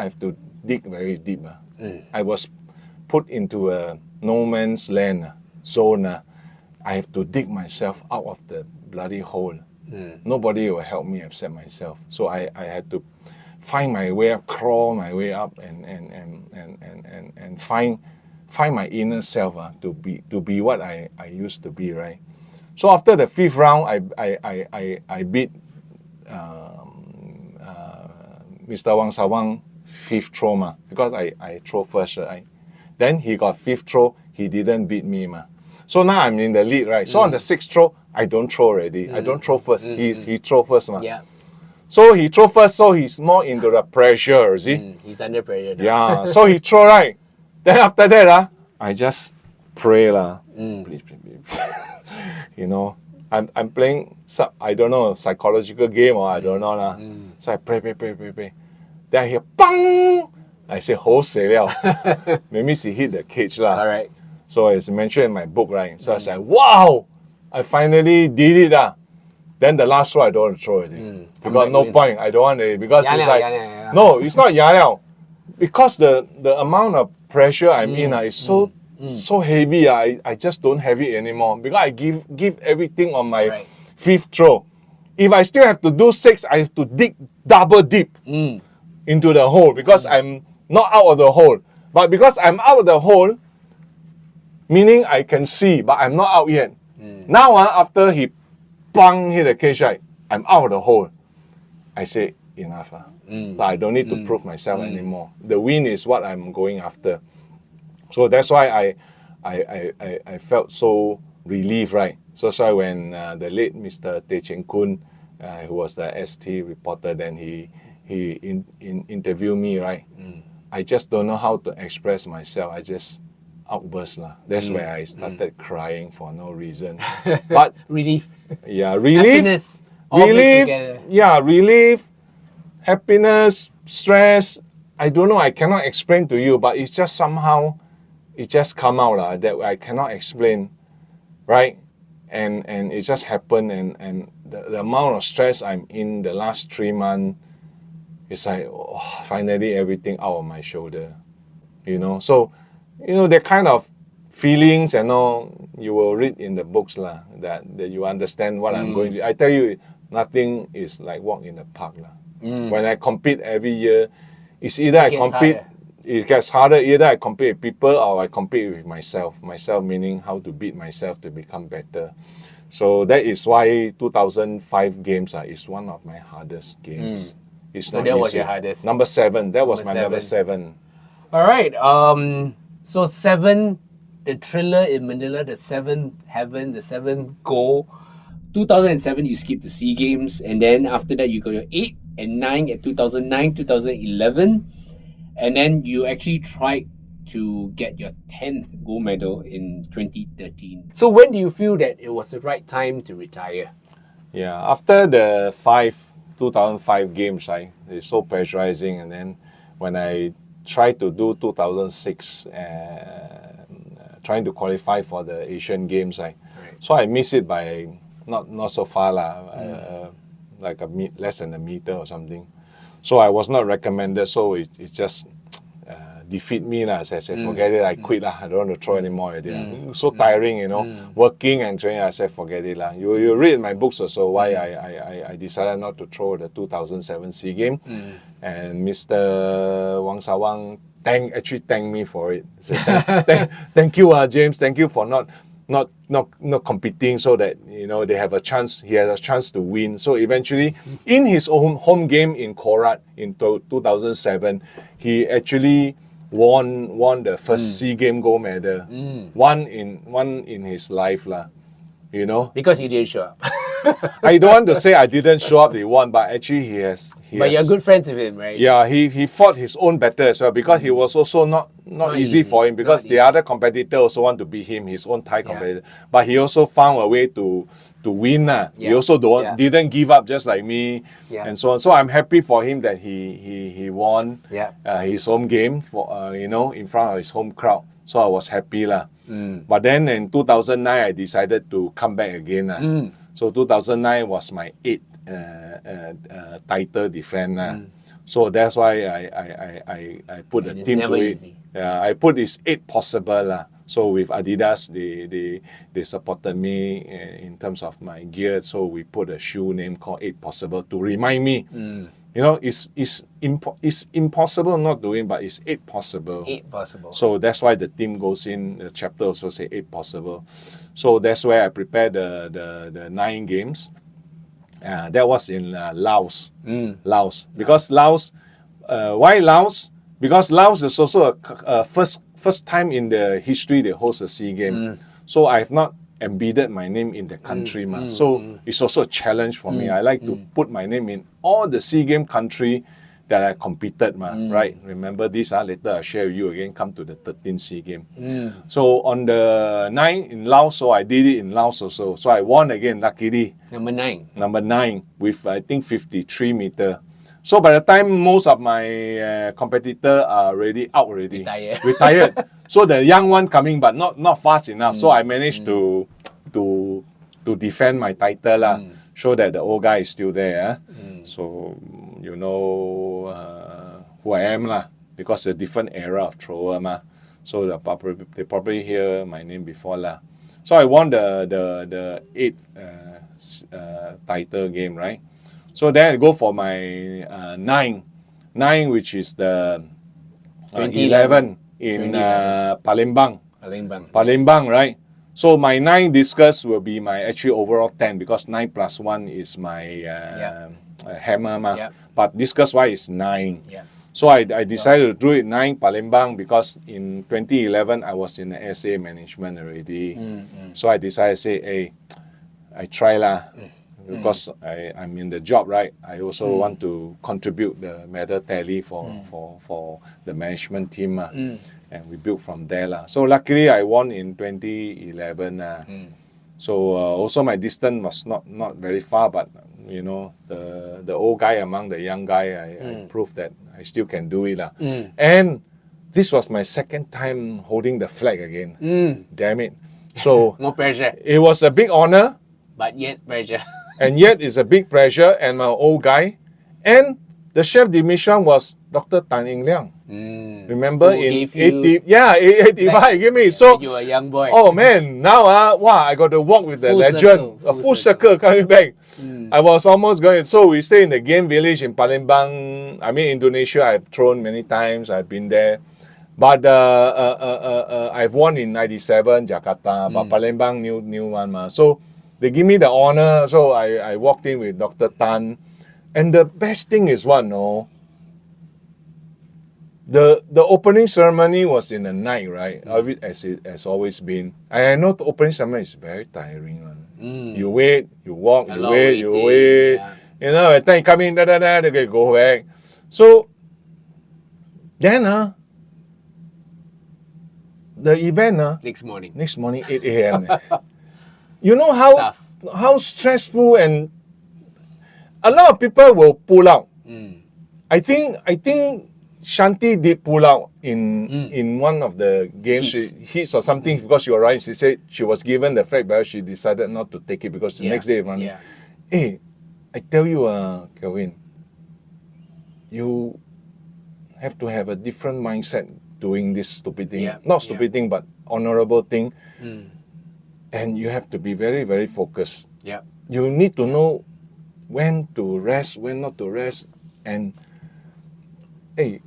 have to dig very deep. I was put into a no man's land zone. I have to dig myself out of the bloody hole. Nobody will help me except myself. So I had to find my way up, crawl my way up, and find my inner self to be what I used to be, right? So after the 5th round, I beat Mr. Wang Sawang 5th throw because I throw first, right? Then he got 5th throw, he didn't beat me So now I'm in the lead, right? So on the 6th throw, I don't throw already. I don't throw first. He throw first Yeah. So he throw first, so he's more into the pressure, see? He's under pressure now. Yeah, so he throw, right? Then after that, I just pray please. I'm playing I don't know, psychological game or I don't know So I pray. Then I hear bang. I say, ho sei liao. Maybe he hit the cage All right. So as mentioned in my book, right? So I said, wow, I finally did it Then the last throw I don't want to throw it. Because no point. I don't want it because it's like no, it's not ya liao. Because the amount of pressure I'm in is so heavy. I just don't have it anymore because I give everything on my 5th throw. If I still have to do 6, I have to dig double deep into the hole because I'm not out of the hole. But because I'm out of the hole, meaning I can see, but I'm not out yet. Now after he hit the cage, right, I'm out of the hole. I say enough. But I don't need to prove myself anymore. The win is what I'm going after. So that's why I felt so relieved, right? So that's why when the late Mr. Teh Cheng Kun, who was the ST reporter, then he interviewed me, right? I just don't know how to express myself. I just outburst. That's where I started crying for no reason. But Relief. yeah, relief. Happiness. All mixed Relief. together. Yeah, relief. happiness, stress, I don't know, I cannot explain to you, but it's just somehow, it just come out that I cannot explain, right? And it just happened, and the amount of stress I'm in the last 3 months, it's like, oh, finally everything out of my shoulder, you know? So, you know, the kind of feelings and all, you will read in the books that you understand what I'm going to. I tell you, nothing is like walk in the park. When I compete every year, it's either I compete, it gets harder, either I compete with people or I compete with myself. Myself meaning how to beat myself to become better. So that is why 2005 games is one of my hardest games. It's So not that easy. was your hardest? Number 7. That was my Number number 7. All right. So 7, the thriller in Manila, the 7th heaven, the 7th goal. 2007, you skipped the SEA Games, and then after that, you got your 8 and 9 at 2009, 2011, and then you actually tried to get your 10th gold medal in 2013. So when do you feel that it was the right time to retire? Yeah, after the 2005 games, it's so pressurizing, and then when I tried to do 2006, trying to qualify for the Asian Games, so I missed it by not so far like less than a meter or something. So I was not recommended. So it just defeat me as I said, forget it. I quit I don't want to throw anymore already. So tiring, you know, working and training. I said forget it You read my books also why I decided not to throw the 2007 SEA Game, and Mr. Wang Sawang actually thanked me for it. Said, thank you, James. Thank you for not competing, so that you know they have a chance. He has a chance to win. So eventually, in his own home game in Korat in 2007, he actually won the first SEA Game gold medal. One in his life you know. Because you didn't show up. I don't want to say I didn't show up. He won, but actually he has. But you're good friends with him, right? Yeah, he fought his own battle as well, because he was also not easy for him, because the other competitor also want to beat him, his own Thai competitor. But he also found a way to win. He also didn't give up, just like me, and so on. So I'm happy for him that he won his home game for you know, in front of his home crowd. So I was happy But then in 2009 I decided to come back again. So 2009 was my 8th title defense. So that's why I put a team to it. I put this 8 possible. So with Adidas, they supported me in terms of my gear. So we put a shoe name called 8 Possible to remind me. You know, it's impossible not doing, but it's 8 possible. 8 possible. So that's why the team goes in. The chapter also say 8 possible. So that's where I prepared the 9 games. That was in Laos. Laos. Because Laos, why Laos? Because Laos is also a first time in the history they host a SEA Game. So I have not embedded my name in the country. So it's also a challenge for me. I like to put my name in all the SEA Game country that I competed, right? Remember this, later I'll share with you again, come to the 13th SEA Game. So on the 9 in Laos, so I did it in Laos also. So I won again, luckily. Number 9. Number 9 with, I think, 53 meter. So by the time most of my competitors are already out already. Retired. So the young one coming, but not fast enough. So I managed to defend my title, show that the old guy is still there. So you know who I am because it's a different era of thrower So they probably hear my name before So I won the 8th title game, right? So then I go for my 9, which is the 11 in Palembang. Palembang, right? So my 9 discus will be my actually overall 10, because 9 plus 1 is my hammer. But discus wise is 9. So I decided to do it 9 Palembang, because in 2011 I was in the SA management already. So I decided to say, hey, I try because I'm in the job, right? I also want to contribute the medal tally for the management team. And we built from there. So luckily I won in 2011. So also my distance was not very far, but you know, the old guy among the young guy. I proved that I still can do it. And this was my second time holding the flag again. Damn it. So More pressure, it was a big honor, but yet pressure. and yet it's a big pressure, and my old guy. And the chef de mission was Dr. Tan Ing Liang. Remember Who in gave you 85, give me. So when you were a young boy. oh man, now wow, I got to walk with the Full legend. circle, A full full circle coming back. I was almost going. So we stay in the game village in Palembang. I mean, Indonesia, I've thrown many times. I've been there. But I've won in 97, Jakarta. But Palembang, new one. So they give me the honor. So I walked in with Dr. Tan. And the best thing is what, no? The opening ceremony was in the night, right? As it has always been. I know the opening ceremony is very tiring. You wait, you walk, you wait, you wait. Yeah. You know, at time you come in, they go back. So then, the event, Next morning. 8 a.m. You know how stressful, and a lot of people will pull out. I think Shanti did pull out in one of the games, heats or something, because she was right. She said she was given the flag bearer. She decided not to take it because the next day running. Hey, I tell you, Kelvin, you have to have a different mindset doing this stupid thing. Not stupid thing, but honorable thing. And you have to be very, very focused. You need to know when to rest, when not to rest. And hey,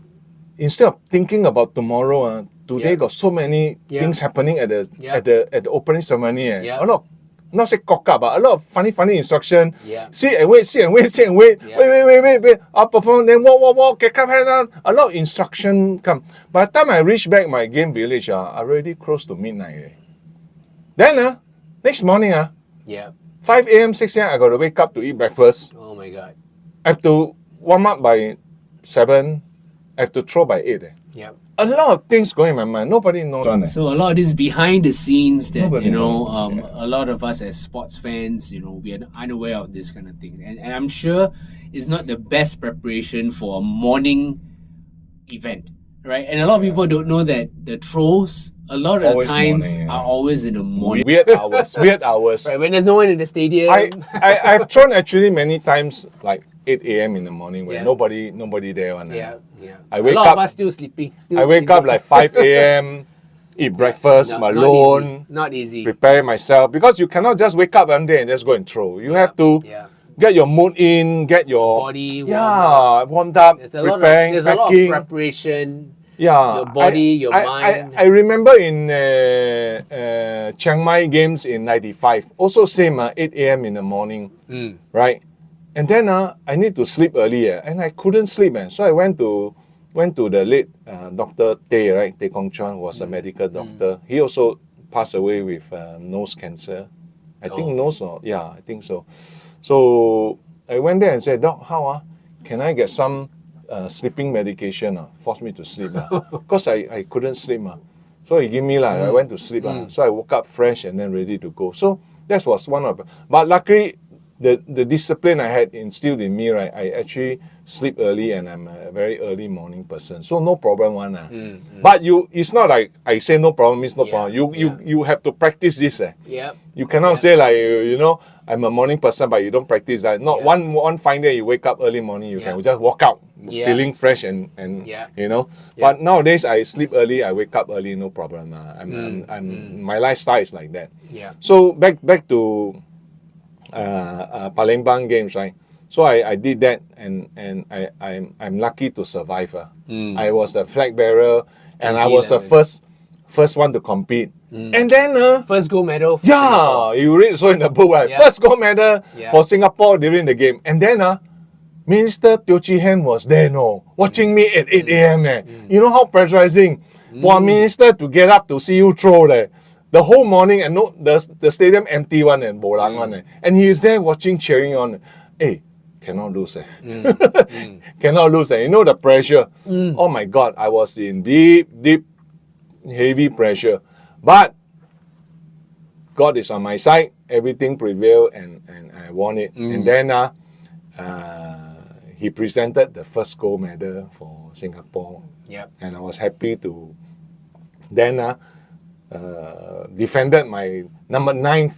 instead of thinking about tomorrow, today got so many things happening at the opening ceremony. A lot, not say cock up, but a lot of funny instruction. Sit and wait, sit and wait, sit and wait. Wait. I'll perform, then walk, get clap hand on. A lot of instruction come. By the time I reach back my game village, already close to midnight. Then next morning, 5 a.m., 6 a.m., I got to wake up to eat breakfast. Oh my God. I have to warm up by 7. I have to throw by 8. A lot of things going in my mind. Nobody knows. So a lot of this behind the scenes that, Nobody knows. a lot of us as sports fans, we are unaware of this kind of thing. And I'm sure it's not the best preparation for a morning event, right? And a lot of people don't know that the throws, a lot of Always times morning, are always in the morning. Weird hours. Right, when there's no one in the stadium. I've thrown actually many times, like 8 a.m. in the morning when nobody there. I wake a lot up. of us still sleeping. I wake up like 5 a.m., eat breakfast alone, not easy. prepare myself, because you cannot just wake up one day and just go and throw. You have to get your mood in, get your body warmed up, There's a preparing, lot of packing. preparation. Yeah, Your body, your mind. I remember in Chiang Mai games in 95, also same 8 a.m. in the morning, right? And then I need to sleep early, and I couldn't sleep, so I went to the late Dr. Tay, right? Tay Kong Chuan was a medical doctor. He also passed away with nose cancer. I think nose, I think so. So I went there and said, Doc, how can I get some sleeping medication? Force me to sleep, because I couldn't sleep. So he gave me I went to sleep. So I woke up fresh and then ready to go. So that was one of. But luckily, the discipline I had instilled in me, right? I actually sleep early, and I'm a very early morning person, so no problem one. But it's not like I say no problem means no problem. You have to practice this. You cannot say I'm a morning person, but you don't practice that. Not one fine day you wake up early morning, you can just walk out feeling fresh and But nowadays I sleep early, I wake up early, no problem. My lifestyle is like that. So back to Palembang games, right? So I did that, and I'm lucky to survive. I was the flag bearer, and I was the first one to compete. And then first gold medal. You read so in the book, right? First gold medal for Singapore during the game. And then Minister Teo Chee Hean was there, watching me at 8 a.m. You know how pressurizing for a minister to get up to see you throw there. The whole morning, and the stadium empty one and bolang one, and he is there watching, cheering on. Hey, cannot lose. Cannot lose. You know the pressure. Oh my God, I was in deep, heavy pressure. But God is on my side. Everything prevailed, and I won it. And then he presented the first gold medal for Singapore. Yep. And I was happy to then defended my number 9th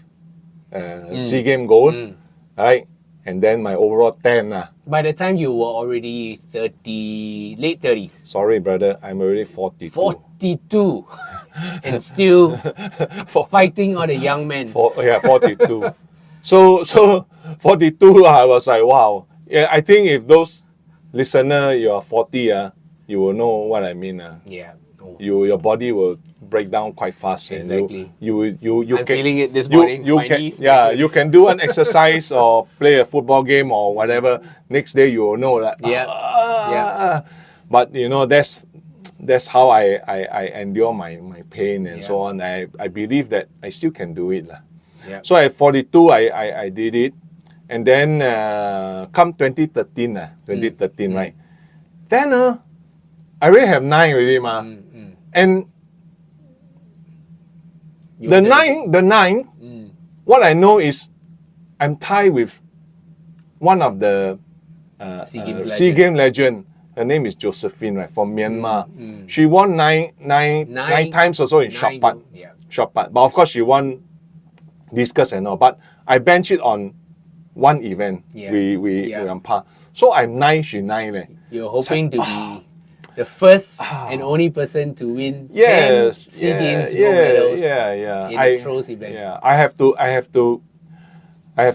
SEA Games gold, right? And then my overall 10. By the time you were already late 30s. Sorry, brother, I'm already 42. 42. And still fighting all the young men. 42. So 42, I was like, wow. Yeah, I think if those listener, you are 40, you will know what I mean. Yeah. Oh. Your body will break down quite fast. Exactly. And you I'm can, feeling it this morning. You My can, knees, yeah, you can do an exercise or play a football game or whatever. Next day you will know that. Yeah. But that's how I endure my pain and so on. I believe that I still can do it. Yeah. So at 42, I did it. And then come 2013, right? Then I already have 9 already, ma. And the nine, what I know is I'm tied with one of the SEA Games legend. Her name is Josephine, right, from Myanmar. She won nine times or so in short put. Yeah. Short put. But of course, she won discus and all. But I bench it on one event. Yeah. We on par. So I'm 9, she 9. You're hoping to be the first and only person to win 10 SEA Games gold medals in the throws event. Yeah, I have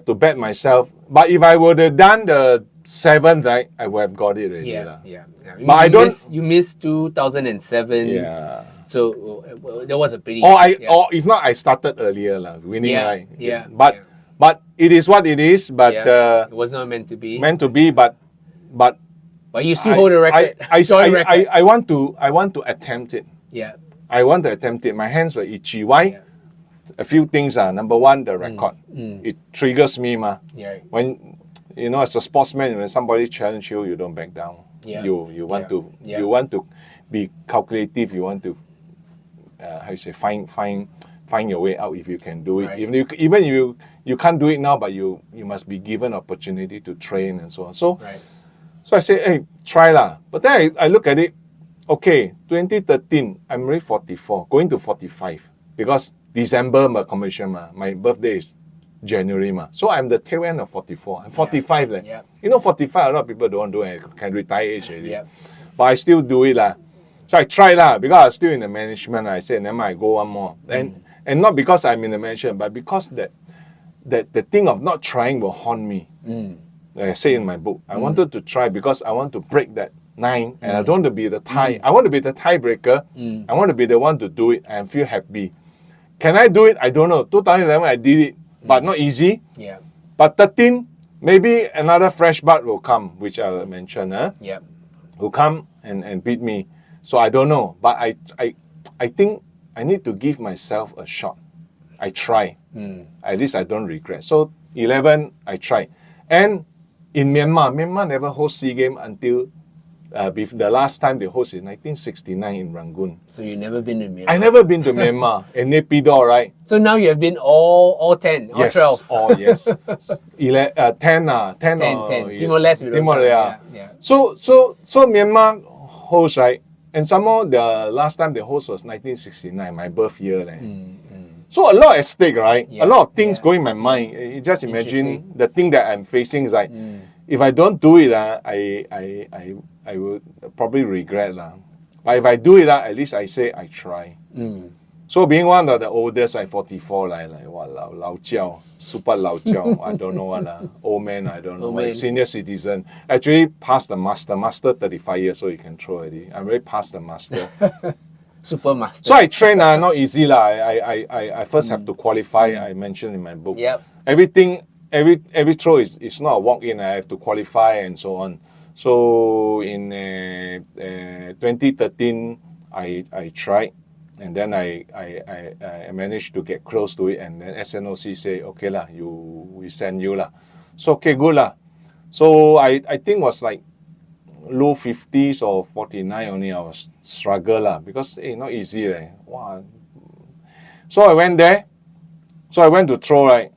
to bet myself. But if I would have done the 7th, right, I would have got it already. Yeah. But you missed 2007. Yeah. So that was a pretty. Or if not, I started earlier, winning. Right? Yeah. But it is what it is. But it was not meant to be. But you still hold the record. I want to attempt it. Yeah. I want to attempt it. My hands were itchy. Why? Yeah. A few things. Number one, the record. It triggers me, ma. Yeah. When as a sportsman, when somebody challenges you, you don't back down. Yeah. You want to be calculative. You want to find your way out if you can do it. Right. Even you can't do it now, but you must be given opportunity to train and so on. So. Right. So I say, hey, try lah. But then I look at it, okay, 2013, I'm already 44, going to 45. Because December, my birthday is January. So I'm the tail end of 44. I'm 45. Yeah. 45, a lot of people don't do it. Can retire age already. Yeah. But I still do it. So I try because I was still in the management. I said, then I go one more. And not because I'm in the management, but because that the thing of not trying will haunt me. Like I say in my book, I wanted to try because I want to break that 9 and I don't want to be the tie. I want to be the tiebreaker. I want to be the one to do it and feel happy. Can I do it? I don't know. 2011 I did it, but not easy. Yeah. But 13, maybe another fresh blood will come, which I mentioned. Yeah. Will come and beat me. So I don't know. But I think I need to give myself a shot. I try. At least I don't regret. So 11, I try. And in Myanmar never host SEA Games until the last time they hosted in 1969 in Rangoon. So you've never been to Myanmar? I never been to Myanmar, in Naypyidaw, right? So now you have been all 10, all 12? Yes. 10. 10. Timor-Leste. Yeah. So Myanmar host, right? And somehow the last time they host was 1969, my birth year. So a lot at stake, right? Yeah. A lot of things going in my mind. You just imagine the thing that I'm facing is like, if I don't do it, I will probably regret. But if I do it, at least I say I try. So being one of the oldest, 44, lao jiao, super lao jiao, I don't know what, old man, I don't know what, senior citizen. Actually passed the master 35 years, so you can throw it. I'm already past the master. Super master. So I train, not easy. I first have to qualify, I mentioned in my book. Yep. Everything, every throw is not a walk-in, I have to qualify and so on. So in 2013, I tried. And then I managed to get close to it, and then SNOC say, okay we send you . So okay, good . So I think was like low 50s or 49 only. I was struggle because not easy . Wow. So I went there. So I went to throw, right.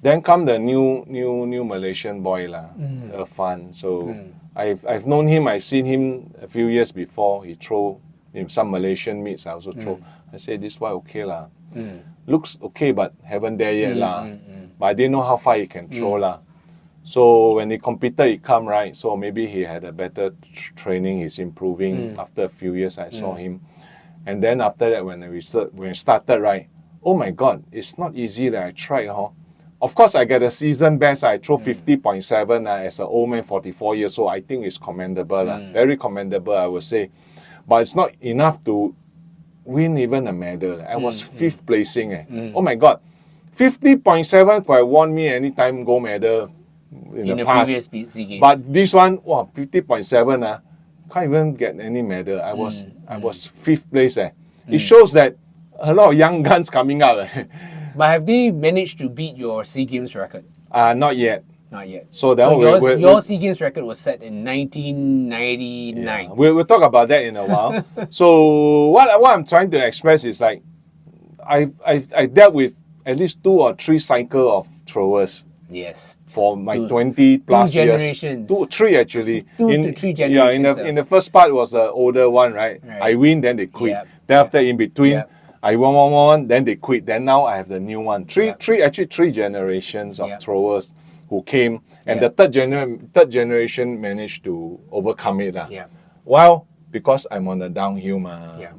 Then come the new Malaysian boy lah, Irfan. So I've known him. I've seen him a few years before. He throw in some Malaysian meets. I also throw. I say this boy okay lah. Looks okay, but haven't there yet lah. But I didn't know how far he can throw lah. So when he competed, he come right. So maybe he had a better training. He's improving. After a few years, I saw him. And then after that, when we started right, oh my God, it's not easy that I tried, huh? Of course, I get a season best. I throw 50.7 as an old man, 44 years old. I think it's commendable, very commendable, I would say. But it's not enough to win even a medal. I was fifth placing. Oh my God, 50.7 could have won me anytime gold medal in the past. Previous SEA Games. But this one, wow, 50.7, can't even get any medal. I was fifth place. It shows that a lot of young guns coming out. But have they managed to beat your SEA Games record? Not yet. Not yet. So that your SEA Games record was set in 1999. Yeah. We'll talk about that in a while. So what I'm trying to express is like I dealt with at least 2 or 3 cycle of throwers. Yes. For my 20 plus two years. generations. 3 actually. 2 to 3 generations. Yeah, in the first part was the older one, right? I win, then they quit. Yep. Then after in between, Yep. I won, then they quit. Then now I have the new one. Three generations of throwers who came, and the third generation managed to overcome it. Well, because I'm on the downhill,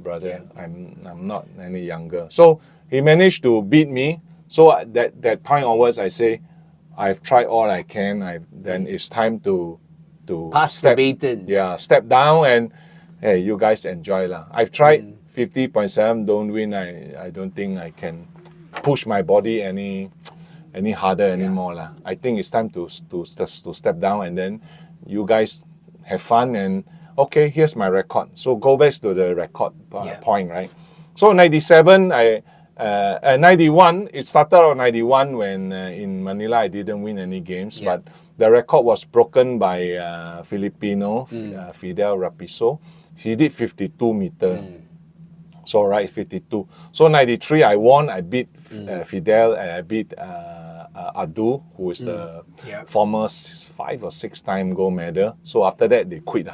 brother. I'm not any younger. So he managed to beat me. So at that point onwards, I say, I've tried all I can. Then it's time to pass the baton. Yeah, step down and hey, you guys enjoy lah. I've tried 50.7, don't win. I don't think I can push my body any harder anymore lah. I think it's time to step down and then you guys have fun and okay, here's my record. So go back to the record point, right? So 97, 91, it started on 91 when in Manila I didn't win any games, but the record was broken by Filipino, Fidel Rapiso. He did 52 meter. So 52. So 93 I won. I beat Fidel and I beat Adu, who is the former 5 or 6 time gold medal. So after that they quit.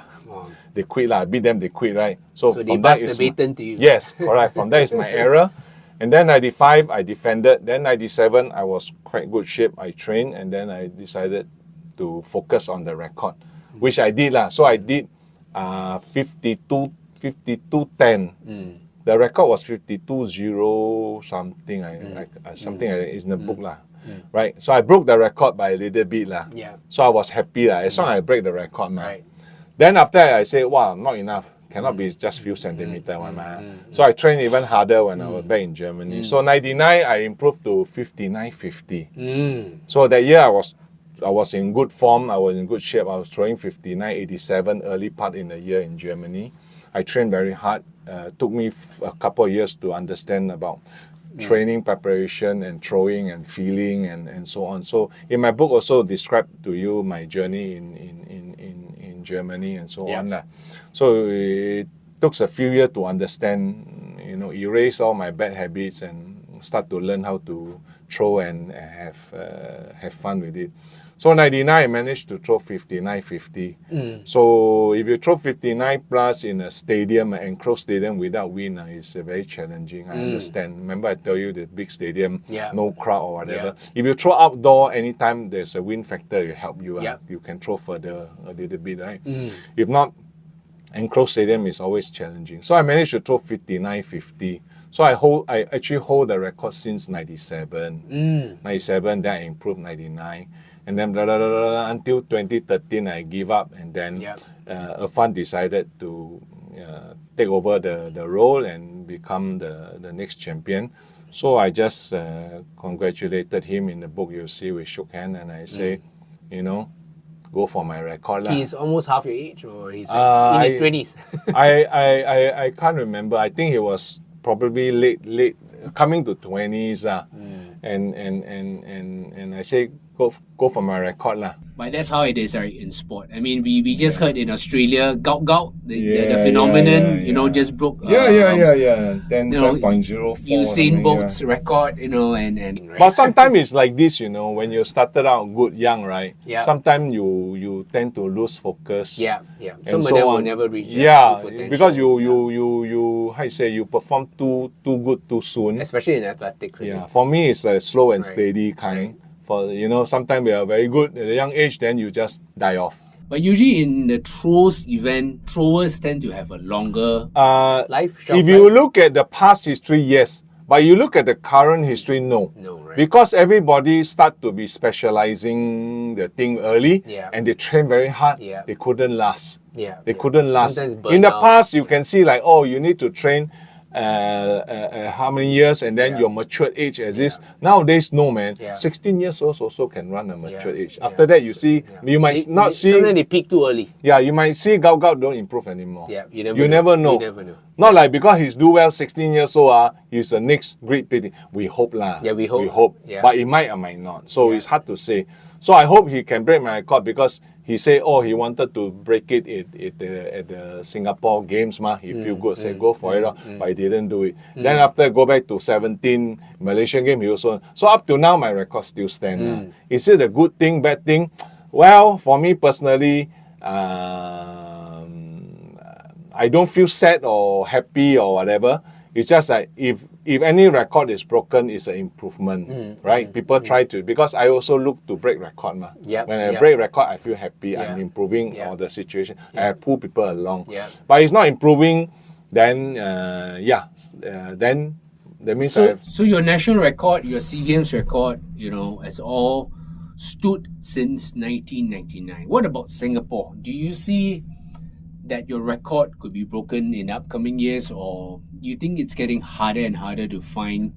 They quit. I beat them, they quit, right? So they passed the baton to you. Yes, correct. From there is my error. And then 95 I defended. Then 97 I was quite good shape. I trained and then I decided to focus on the record, which I did lah. So I did 52.10. The record was 52.0 something. Something is in the book lah. Right. So I broke the record by a little bit lah. So I was happy lah. As long as I break the record, man. Then after I say, wow, not enough. Cannot be just few centimeter one man. So I trained even harder when I was back in Germany. So 99 I improved to 59.50. So that year I was in good form. I was in good shape. I was throwing 59.87 early part in the year in Germany. I trained very hard. Took me a couple of years to understand about training preparation and throwing and feeling and so on. So in my book also describe to you my journey in Germany and so on. So it took a few years to understand, erase all my bad habits and start to learn how to throw and have fun with it. So 99 I managed to throw 59.50. So if you throw 59 plus in a stadium, an enclosed stadium without wind, it's very challenging. I understand. Remember I tell you the big stadium, no crowd or whatever. If you throw outdoor, anytime there's a wind factor, it help you. You can throw further a little bit, right? If not, enclosed stadium is always challenging. So I managed to throw 59.50. So I actually hold the record since 97. 97, then I improved 99. And then until 2013, I give up. And then Irfan decided to take over the role and become the next champion. So I just congratulated him in the book. You see, we shook hands and I say, go for my record. He's almost half your age, or he's in his 20s? I can't remember. I think he was probably late coming to 20s, and I say go for my record lah. But that's how it is, right, in sport. I mean, we just heard in Australia, gout, the phenomenon, just broke. 10.04. Usain Bolt's record, and right? But sometimes it's like this, when you started out good young, right? Yeah. Sometimes you tend to lose focus. Yeah. and Some of so them on. will never reach their Yeah, full potential. because you how you say, you perform too good too soon. Especially in athletics. Yeah, for me it's a slow and Right. steady kind. For sometimes we are very good at a young age, then you just die off. But usually in the throws event, throwers tend to have a longer life. If you look at the past history, yes. But you look at the current history, no. No, right. Because everybody start to be specializing the thing early, and they train very hard, they couldn't last. They couldn't last. Sometimes In the burnout. past, you can see like, you need to train how many years, and then your matured age as is. Nowadays, no, man. 16 years old also can run a matured age. After that, you see, you might not see. Sometimes they peak too early. Yeah, you might see gout don't improve anymore. Yeah, you never know. You never know. Not like because he's do well 16 years old, he's the next great pity. We hope lah. Yeah, we hope. We hope. Yeah. But it might or might not. So it's hard to say. So I hope he can break my record, because he said, he wanted to break it at the Singapore Games, He feel good, say go for it, but he didn't do it. Then after go back to 17 Malaysian game, he also. So up to now, my record still stand. Is it a good thing, bad thing? Well, for me personally, I don't feel sad or happy or whatever. It's just like if any record is broken, it's an improvement, right? People try to, because I also look to break record, When I break record, I feel happy. I'm improving all the situation. I pull people along. But it's not improving, then then that means So your national record, your SEA Games record, has all stood since 1999. What about Singapore? Do you see that your record could be broken in upcoming years, or you think it's getting harder and harder to find,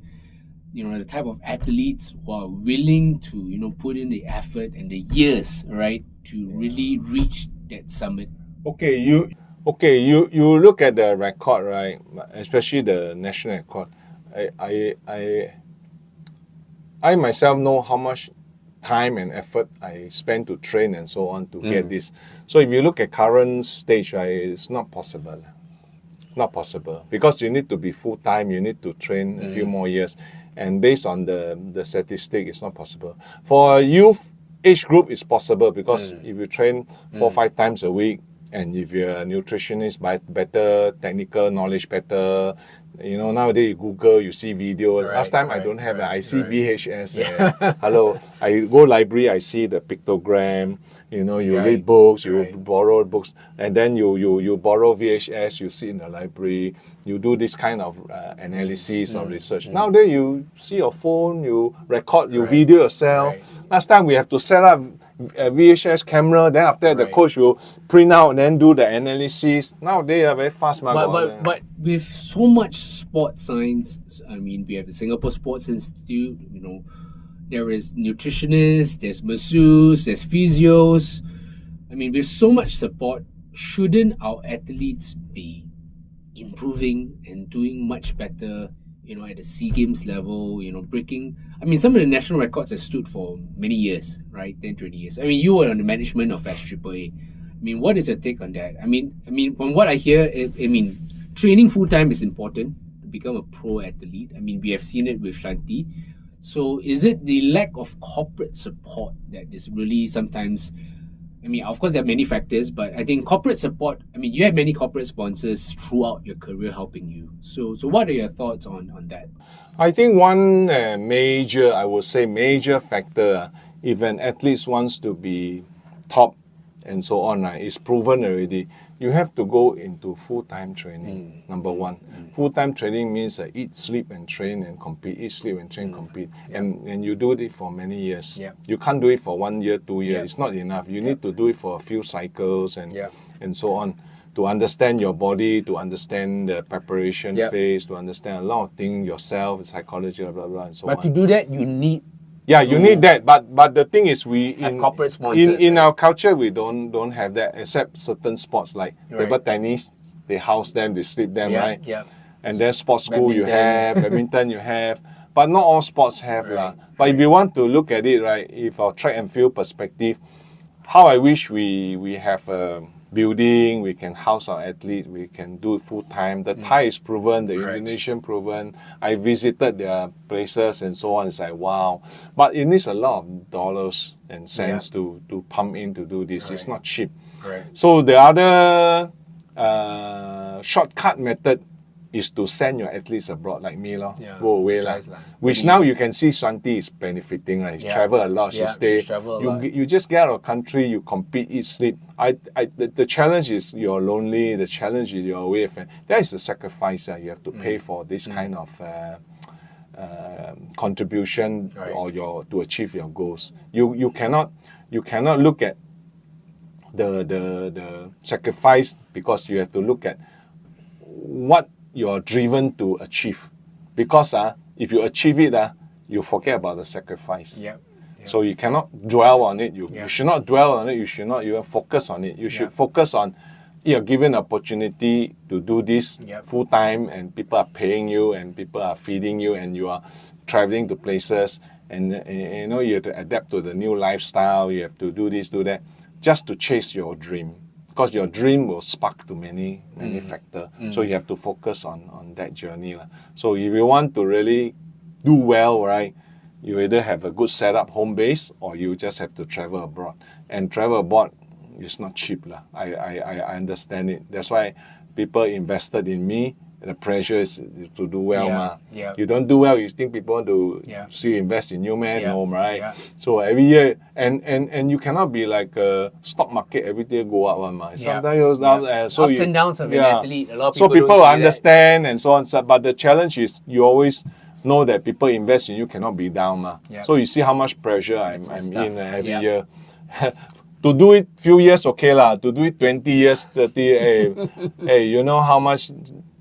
the type of athletes who are willing to, put in the effort and the years, right, to really reach that summit? Okay, you look at the record, right? Especially the national record. I myself know how much time and effort I spend to train and so on to get this. So if you look at current stage, right, it's not possible. Not possible, because you need to be full time. You need to train a few more years, and based on the statistic, it's not possible. For youth age group, it's possible, because if you train 4 or 5 times a week, and if you're a nutritionist, better technical knowledge, better. Nowadays you Google, you see video. Last time I don't have it. I see VHS. Hello, I go library, I see the pictogram. You read books, you borrow books, and then you borrow VHS. You see in the library. You do this kind of analysis or research. Nowadays you see your phone, you record, you video yourself. Last time we have to set up a VHS camera, then after the coach will print out and then do the analysis. Now they are very fast. But with so much sports science, I mean, we have the Singapore Sports Institute, there is nutritionists, there's masseurs, there's physios. I mean, with so much support, shouldn't our athletes be improving and doing much better, at the SEA Games level, breaking... I mean, some of the national records have stood for many years, right? 10, 20 years. I mean, you were on the management of SAAA. I mean, what is your take on that? I mean, from what I hear, training full-time is important to become a pro athlete. I mean, we have seen it with Shanti. So is it the lack of corporate support that is really sometimes... I mean, of course, there are many factors, but I think corporate support, you have many corporate sponsors throughout your career helping you. So what are your thoughts on that? I think one major factor, if an athlete wants to be top and so on, is proven already. You have to go into full-time training, number one. Full-time training means eat, sleep, and train and compete. Eat, sleep, and train, compete. And you do it for many years. You can't do it for 1 year, 2 years. It's not enough. You need to do it for a few cycles and so on, to understand your body, to understand the preparation phase, to understand a lot of things, yourself, psychology, blah, blah, blah, and so on. But to do that, you need... Yeah, you need that, but the thing is, we have corporate sponsors. In our culture, we don't have that, except certain sports like table tennis. They house them, they sleep them, right? And then sports school you have, Badminton. badminton you have, but not all sports have lah. But if you want to look at it, right, if our track and field perspective, how I wish we have a building, we can house our athletes, we can do it full time. The Thai is proven, the Indonesian proven. I visited their places and so on. It's like wow, but it needs a lot of dollars and cents to pump in to do this. It's not cheap. Right. So the other shortcut method is to send your athletes abroad, like me, go away, which now you can see Shanti is benefiting. She travel a lot, she stay. You just get out of country, you compete, eat, sleep. The challenge is you're lonely, the challenge is you're away from. That is the sacrifice you have to pay for this kind of contribution or to achieve your goals. You cannot look at the sacrifice, because you have to look at what you're driven to achieve. Because if you achieve it, you forget about the sacrifice. So you cannot dwell on it. You should not dwell on it. You should not even focus on it. You should focus on you're given opportunity to do this full time, and people are paying you, and people are feeding you, and you are traveling to places, and you have to adapt to the new lifestyle. You have to do this, do that, just to chase your dream. Because your dream will spark to many factors. So you have to focus on that journey. So if you want to really do well, right, you either have a good setup home base, or you just have to travel abroad. And travel abroad is not cheap. I understand it. That's why people invested in me. The pressure is to do well. You don't do well, you think people want to see you invest in you, man? No, right? So every year, and you cannot be like a stock market, every day go up one. Sometimes it goes down. So ups and downs of an athlete. A lot of so people people don't see understand and so on. But the challenge is you always know that people invest in you cannot be down. So you see how much pressure I'm in every year. To do it few years, okay lah. To do it 20 years, 30, hey, you know how much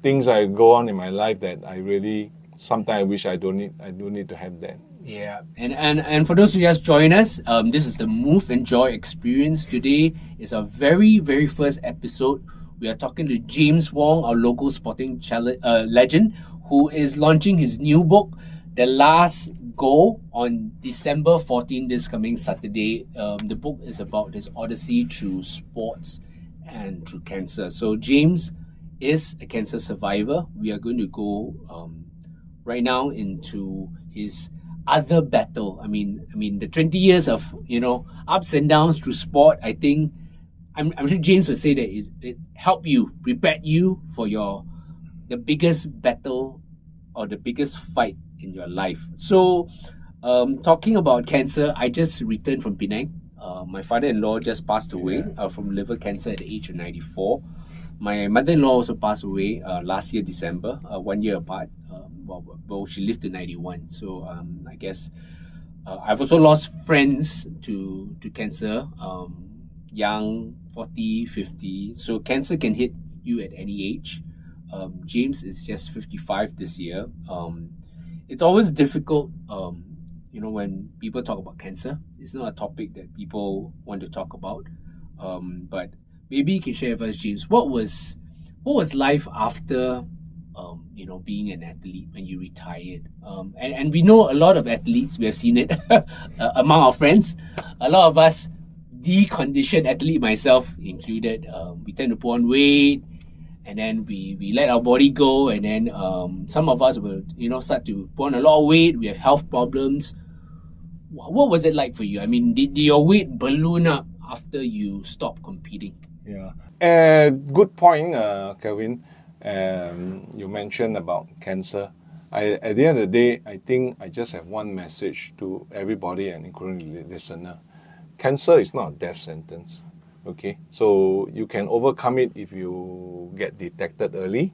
things I go on in my life that I really sometimes I wish I don't need to have that. Yeah, and for those who just join us, this is the Move and Joy experience. Today is our very, very first episode. We are talking to James Wong, our local sporting legend, who is launching his new book, The Last Go, on December 14, this coming Saturday. The book is about his odyssey through sports and through cancer. So James is a cancer survivor. We are going to go right now into his other battle. I mean the 20 years of ups and downs through sport. I think I'm sure James would say that it helped you, prepared you for the biggest battle or the biggest fight in your life. So talking about cancer, I just returned from Penang. My father-in-law just passed away from liver cancer at the age of 94. My mother-in-law also passed away last year, December, 1 year apart. Well, she lived to 91. So I guess I've also lost friends to cancer, young, 40, 50. So cancer can hit you at any age. James is just 55 this year. It's always difficult, when people talk about cancer. It's not a topic that people want to talk about. But maybe you can share with us, James, what was life after being an athlete when you retired? And we know a lot of athletes, we have seen it among our friends. A lot of us deconditioned athlete, myself included, we tend to put on weight, and then we let our body go, and then some of us will start to put on a lot of weight. We have health problems. What was it like for you? I mean, did your weight balloon up after you stopped competing? Good point, Kelvin. You mentioned about cancer. At the end of the day, I think I just have one message to everybody, and including the listener. Cancer is not a death sentence. Okay, so you can overcome it if you get detected early.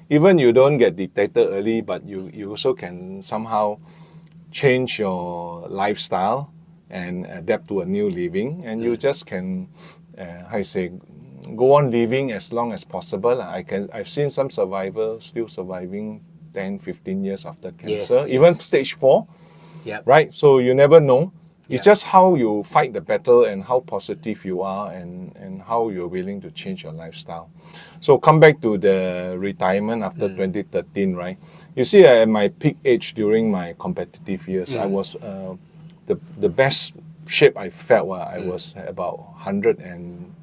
Even you don't get detected early, but you also can somehow change your lifestyle and adapt to a new living, and you just can, go on living as long as possible. I've seen some survivors still surviving 10, 15 years after cancer, even stage 4. Yep. Right? So you never know. It's just how you fight the battle and how positive you are and how you're willing to change your lifestyle. So come back to the retirement after 2013, right? You see, at my peak age during my competitive years, I was the best shape I felt. I was about 110,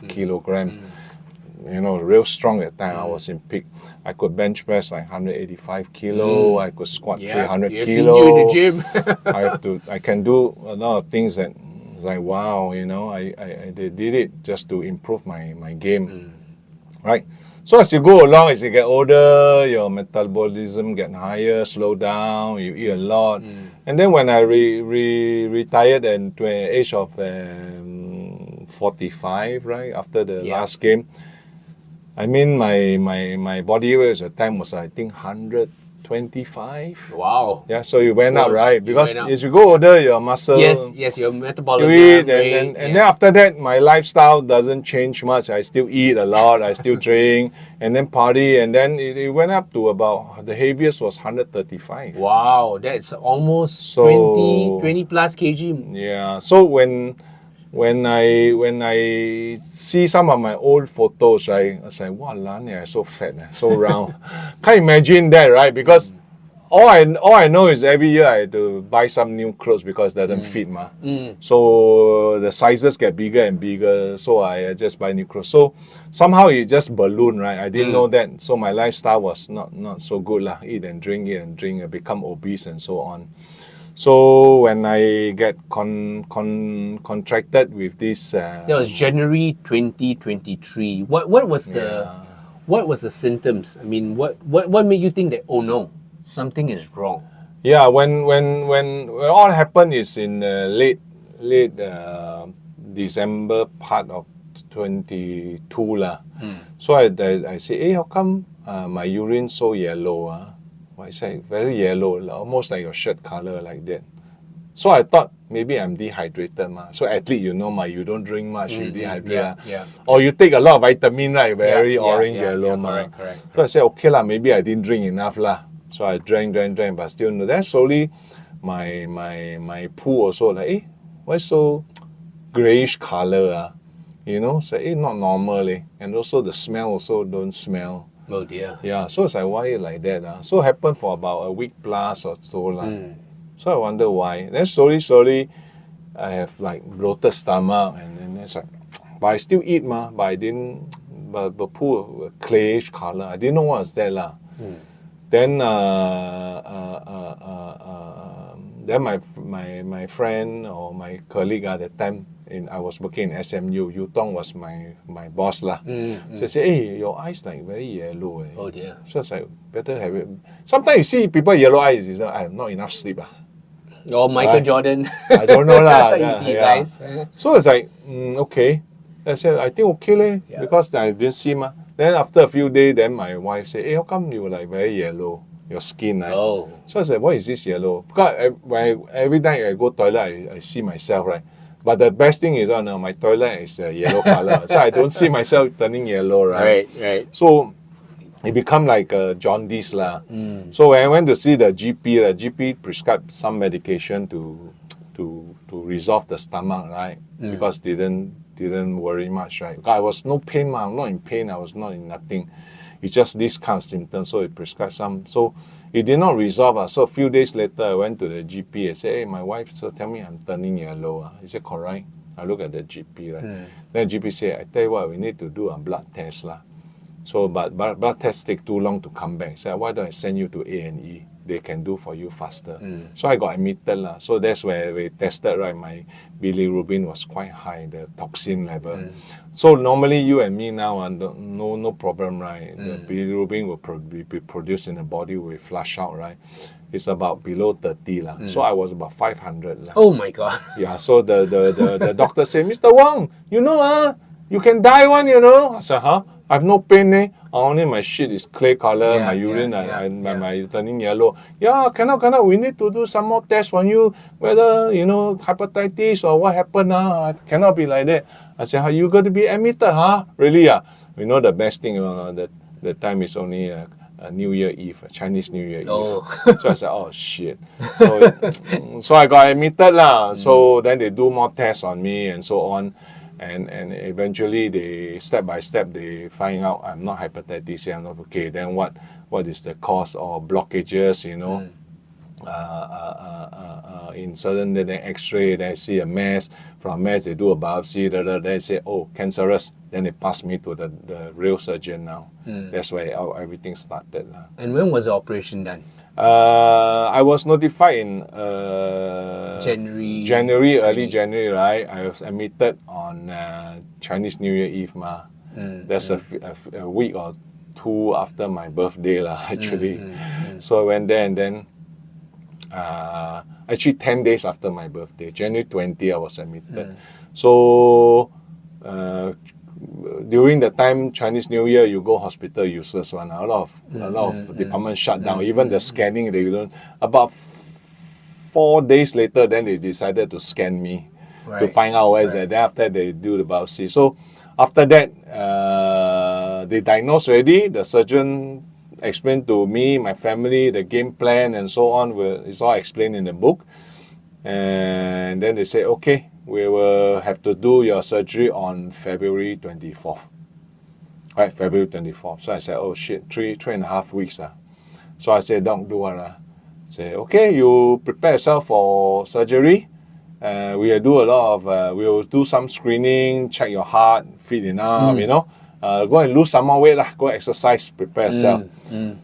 kilogram. You know, real strong at that time. I was in peak. I could bench press like 185 kilo. I could squat 300 You've kilo. seen you in the gym. I can do a lot of things that it's like, wow, you know, I did it just to improve my game, right? So as you go along, as you get older, your metabolism get higher, slow down, you eat a lot. And then when I retired at the age of 45, right, after the last game, I mean, my body weight at the time was, I think, 125. Wow. Yeah, so you went up, right? Because went up. as you go older, your muscle... Yes, your metabolism. You eat, and then after that, my lifestyle doesn't change much. I still eat a lot, I still drink, and then party, and then it went up to about, the heaviest was 135. Wow, that's almost So- 20 plus kg. Yeah, so when I see some of my old photos, right, I was like, wow, I'm so fat, so round. Can't imagine that, right? Because all I know is every year I had to buy some new clothes because it doesn't fit, ma. So the sizes get bigger and bigger, so I just buy new clothes. So somehow it just ballooned, right? I didn't know that, so my lifestyle was not so good, lah. Eat and drink, I become obese and so on. So when I get contracted with this, That was January 2023. What was the symptoms? I mean, what made you think that, oh no, something is wrong? yeah, when all happened is in late December part of 22 lah. So I say, hey, how come my urine so yellow? I say very yellow, almost like your shirt color like that. So I thought maybe I'm dehydrated, ma. So athlete, you know, you don't drink much, you dehydrate. Yeah. Or you take a lot of vitamin, right? Very Yes, orange yeah, yellow, yeah, ma. correct. So I said, okay lah, maybe I didn't drink enough lah. So I drank, but still no. Then slowly my poo also like, eh, why so grayish color? You know, so not normal. And also the smell also don't smell. Oh dear. Yeah, so it's like, why like that? So it happened for about a week plus or so. So I wonder why. Then slowly, I have like bloated stomach, and then it's like, but I still eat, ma. But I didn't, but the poo, clayish color. I didn't know what was that, lah. Then, then my friend or my colleague at that time, I was working in SMU. Yu Tong was my boss lah. So I said, hey, your eyes like very yellow. Oh dear. So it's like, better have it. Sometimes you see people yellow eyes, it's like, I have not enough sleep. Or Michael Jordan. I don't know lah. You see his eyes. So it's like, okay. I said, I think okay leh, because I didn't see ma. Then after a few days, then my wife said, hey, how come you like very yellow? Your skin, right? Oh. So I said, what is this yellow? Because every time I go toilet, I see myself, right? But the best thing is, no, my toilet is yellow color, so I don't see myself turning yellow, right? Right. So it become like a jaundice lah. So when I went to see the GP, the GP prescribed some medication to resolve the stomach, right? Because didn't worry much, right? Because I was no pain, ma. I'm not in pain. I was not in nothing. It's just this kind of symptoms. So it prescribed some. So it did not resolve. So a few days later, I went to the GP. I said, hey, my wife so tell me I'm turning yellow. He said, correct. I look at the GP, right? Then the GP said, I tell you what, we need to do a blood test lah. So, but blood tests take too long to come back. So why don't I send you to A&E? They can do for you faster. So I got admitted lah. So that's where we tested, right? My bilirubin was quite high, the toxin level. So normally you and me now, no problem, right? The bilirubin will be produced in the body, will flush out, right? It's about below 30 lah. So I was about 500 lah. Oh my God. Yeah, so the doctor said, Mr. Wong, you know, you can die one, you know. I said, huh? I have no pain, eh? Only my shit is clay color, my urine, my turning yellow. Yeah, cannot. We need to do some more tests on you, whether, you know, hepatitis or what happened. Cannot be like that. I said, you got to be admitted, huh? Really? You know, the best thing, that the time is only New Year Eve, Chinese New Year Oh. Eve. So I said, oh shit. So I got admitted lah. So then they do more tests on me and so on. And eventually they step by step they find out I'm not hepatitis C, I'm not okay. Then what is the cause or blockages, you know? In certain, then X-ray, then I see a mass. From mass they do a biopsy, then they say, oh, cancerous. Then they pass me to the real surgeon now. That's where everything started. And when was the operation done? I was notified in January. early January, right? I was admitted on Chinese New Year Eve. That's a week or two after my birthday, actually. So I went there and then actually 10 days after my birthday, January 20, I was admitted. So during the time Chinese New Year, you go hospital useless one. A lot of departments shut down. Even the scanning, they don't. About 4 days later, then they decided to scan me to find out where is it. Then after they do the biopsy. So after that, they diagnosed already. The surgeon explained to me, my family, the game plan and so on. It's all explained in the book. And then they say, okay, we will have to do your surgery on February 24th. Right, February 24th. So I said, oh shit, three and a half weeks. So I said, don't do what? Say, okay, you prepare yourself for surgery. We will do a lot of, we will do some screening, check your heart, fit enough, you know. Go and lose some more weight, go exercise, prepare yourself.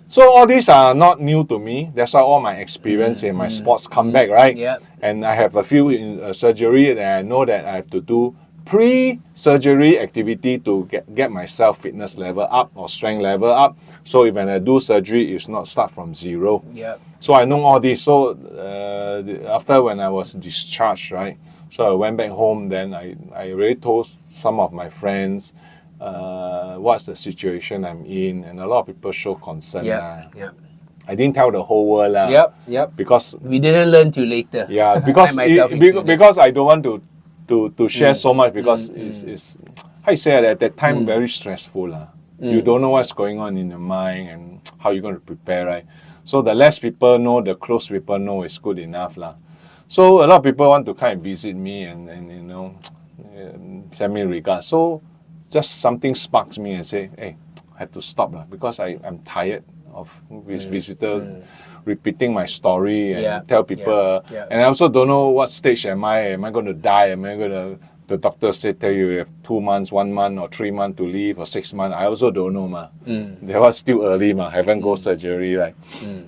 So all these are not new to me. That's why all my experience in my sports come back, right? Yep. And I have a few surgery that I know that I have to do pre-surgery activity to get myself fitness level up or strength level up. So when I do surgery, it's not start from zero. Yep. So I know all this. So after when I was discharged, right? So I went back home. Then I really told some of my friends what's the situation I'm in, and a lot of people show concern. Yep. I didn't tell the whole world. Yep. Because we didn't learn till later. Yeah, because because I don't want to share so much because it's how you say at that time very stressful. You don't know what's going on in your mind and how you're going to prepare, right? So the less people know, the close people know is good enough. So a lot of people want to kind of visit me and you know, send me regards. So just something sparks me and say, hey, I have to stop because I'm tired of this visitor repeating my story and tell people. And I also don't know what stage am I. Am I going to die? Am I going to, the doctor tell you have 2 months, 1 month or 3 months to live or 6 months. I also don't know. That was still early. Haven't go surgery. Right?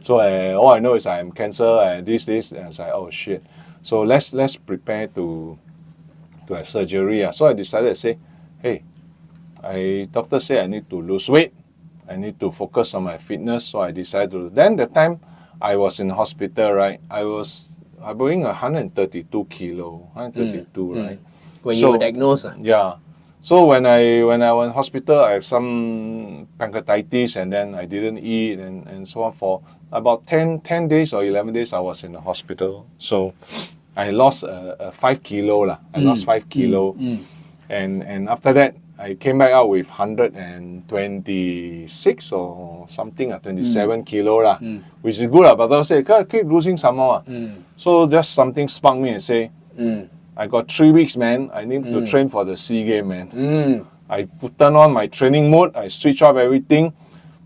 So all I know is I'm cancer and this. And I was like, oh shit. So let's prepare to have surgery. So I decided to say, hey, doctor said I need to lose weight. I need to focus on my fitness. So I decided to. Then the time I was in hospital, right? I was weighing 132 kilo, 132, right? When you were diagnosed? Yeah. So when I was in hospital, I have some pancreatitis and then I didn't eat and so on. For about 10 days or 11 days, I was in the hospital. So I lost 5 kilo. I lost 5 kilo. And after that, I came back out with 126 or something, 27 kilo, which is good. But I said, keep losing some more. So just something sparked me and say, I got 3 weeks, man. I need to train for the SEA Games, man. I turn on my training mode. I switch off everything.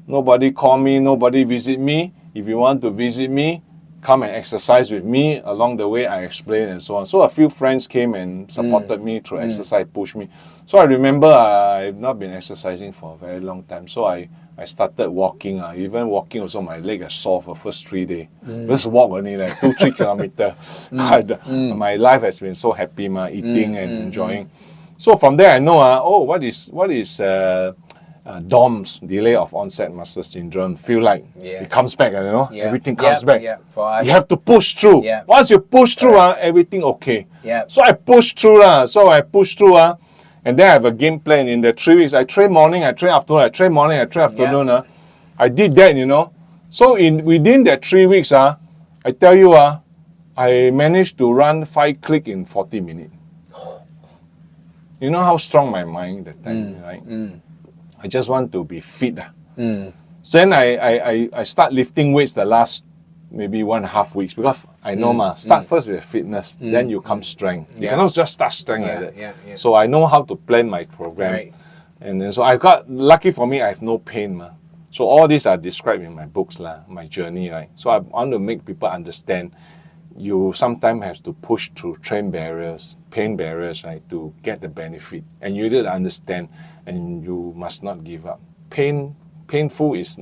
Nobody call me. Nobody visit me. If you want to visit me, come and exercise with me. Along the way, I explain and so on. So a few friends came and supported me through exercise, pushed me. So I remember I've not been exercising for a very long time. So I started walking. Even walking also, my leg is sore for first 3 days. Just walk only like 2-3 kilometers. My life has been so happy, eating and enjoying. So from there I know, what is DOMS, delay of onset muscle syndrome, feel like it comes back, everything comes back. For us. You have to push through. Once you push through, everything okay. So I push through, and then I have a game plan in the 3 weeks. I train morning, I train afternoon, I train morning, I train afternoon. I did that, So within that 3 weeks, I tell you, I managed to run 5 clicks in 40 minutes. You know how strong my mind that time, right? I just want to be fit. So then I start lifting weights the last maybe 1.5 weeks because I know start first with fitness, then you come strength. You cannot just start strength like that. So I know how to plan my program. Right. And then so I got lucky for me, I have no pain. So all these are described in my books, my journey, right? So I want to make people understand you sometimes have to push through pain barriers, right, to get the benefit. And you need to understand, and you must not give up. Painful is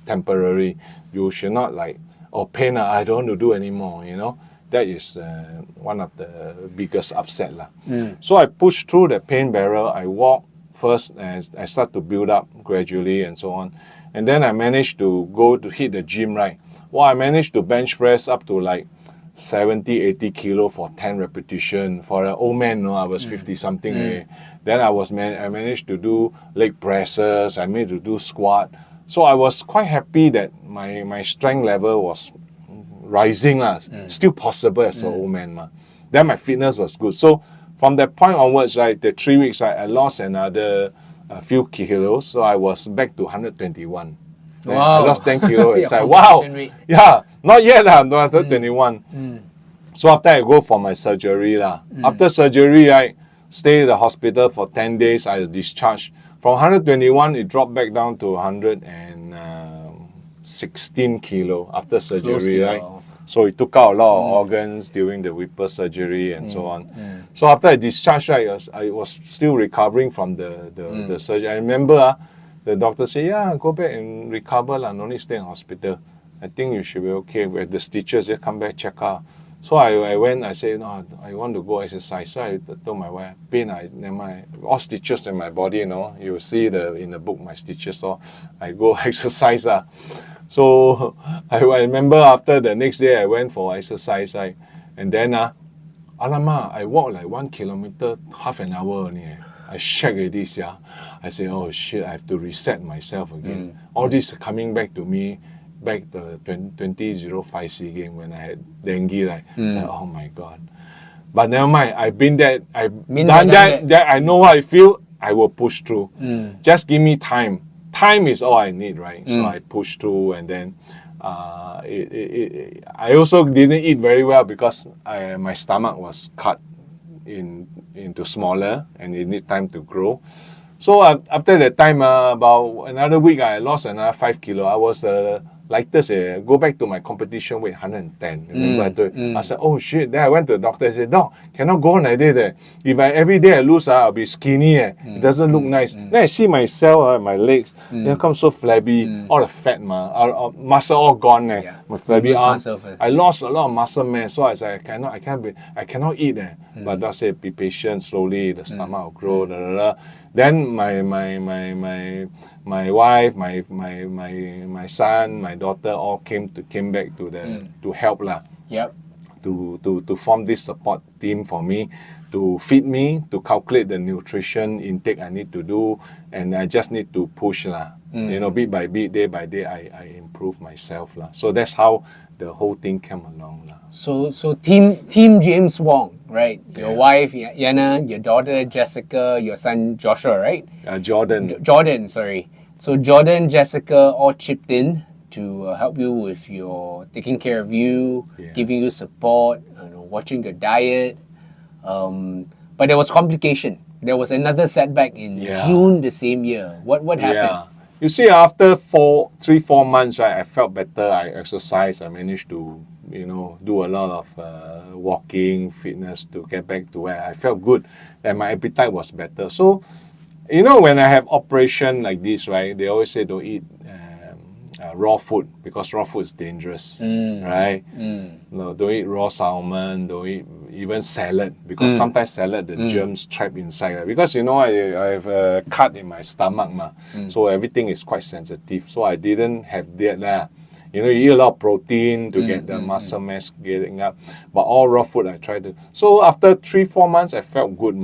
temporary. You should not like, oh, pain, I don't want to do anymore, you know. That is one of the biggest upset. So I push through the pain barrier. I walk first, and I start to build up gradually and so on. And then I managed to go to hit the gym, right? Well, I managed to bench press up to like 70, 80 kilo for 10 repetition. For an old man, I was 50 something. Then I managed to do leg presses. I managed to do squat. So I was quite happy that my strength level was rising, still possible as an old man. Then my fitness was good. So from that point onwards, right, the 3 weeks, I lost another few kilos. So I was back to 121. Wow. I lost 10 kilos. It's like, wow. Competition weight. Yeah, not yet, no, after 21. So after I go for my surgery, after surgery, I stayed in the hospital for 10 days. I was discharged. From 121, it dropped back down to 116 kilo after surgery, right? So it took out a lot of organs during the Whipper surgery and so on. So after I discharged, right, I was still recovering from the surgery. I remember the doctor said, yeah, go back and recover, no need stay in hospital. I think you should be okay. With the stitches, you come back, check out. So I went, I said, no, I want to go exercise. So I told my wife, pain, never mind. All stitches in my body, you see in the book, my stitches. So I go exercise. So I remember after the next day, I went for exercise. And then, alamak, I walked like 1 kilometer, half an hour only. I shake this, I say, oh shit, I have to reset myself again. All this coming back to me, back the 2005 SEA game when I had dengue, so, oh my God. But never mind, I've been there, I've done that, I know how I feel, I will push through. Just give me time. Time is all I need, right? So I push through, and then I also didn't eat very well because my stomach was cut into smaller, and it need time to grow. So after that time, about another week, I lost another 5 kilo. I was lightest, go back to my competition weight, 110. Remember, I said, oh shit. Then I went to the doctor. I said, doc, cannot go on like this. If every day I lose, I'll be skinny. It doesn't look nice. Then I see myself, my legs, they come so flabby, all the fat, muscle all gone. My flabby arm. I lost a lot of muscle mass. So I said, I cannot eat. But doctor said, be patient, slowly, the stomach will grow. Then my wife, my son, my daughter all came back to help to form this support team for me, to feed me, to calculate the nutrition intake I need to do, and I just need to push bit by bit, day by day, I improve myself So that's how the whole thing came along So team James Wong, right? Your wife Yana, your daughter Jessica, your son Joshua, right? Jordan. Sorry. So Jordan, Jessica all chipped in to help you with your taking care of you, giving you support, watching your diet. But there was complication. There was another setback in June the same year. What happened? You see, after 3-4 months, right, I felt better. I exercised. I managed to, do a lot of walking, fitness to get back to where I felt good, and my appetite was better. So, when I have operation like this, right, they always say don't eat raw food because raw food is dangerous, right? No, don't eat raw salmon. Don't eat even salad because sometimes salad the germs trap inside. Right? Because I have a cut in my stomach, so everything is quite sensitive. So I didn't have that. You eat a lot of protein to get the muscle mass getting up, but all raw food I tried to. So after 3-4 months, I felt good,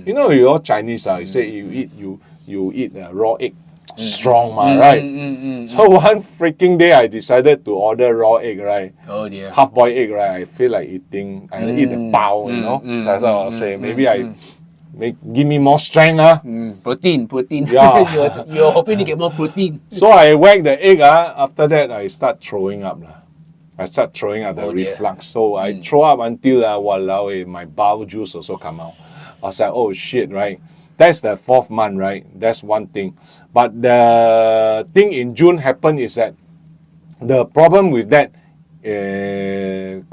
you're all Chinese, you say you eat raw egg. Strong, right? So one freaking day, I decided to order raw egg, right? Oh dear. Half-boiled egg, right? I feel like eating. I eat the bao, That's what I was saying. Maybe I give me more strength. Protein. Yeah. You're hoping to get more protein. So I whack the egg. After that, I start throwing up. I start throwing up the Oh, dear. reflux. So I throw up until walao, my bowel juice also come out. I was like, oh shit, right? That's the 4th month, right? That's one thing. But the thing in June happened is that the problem with that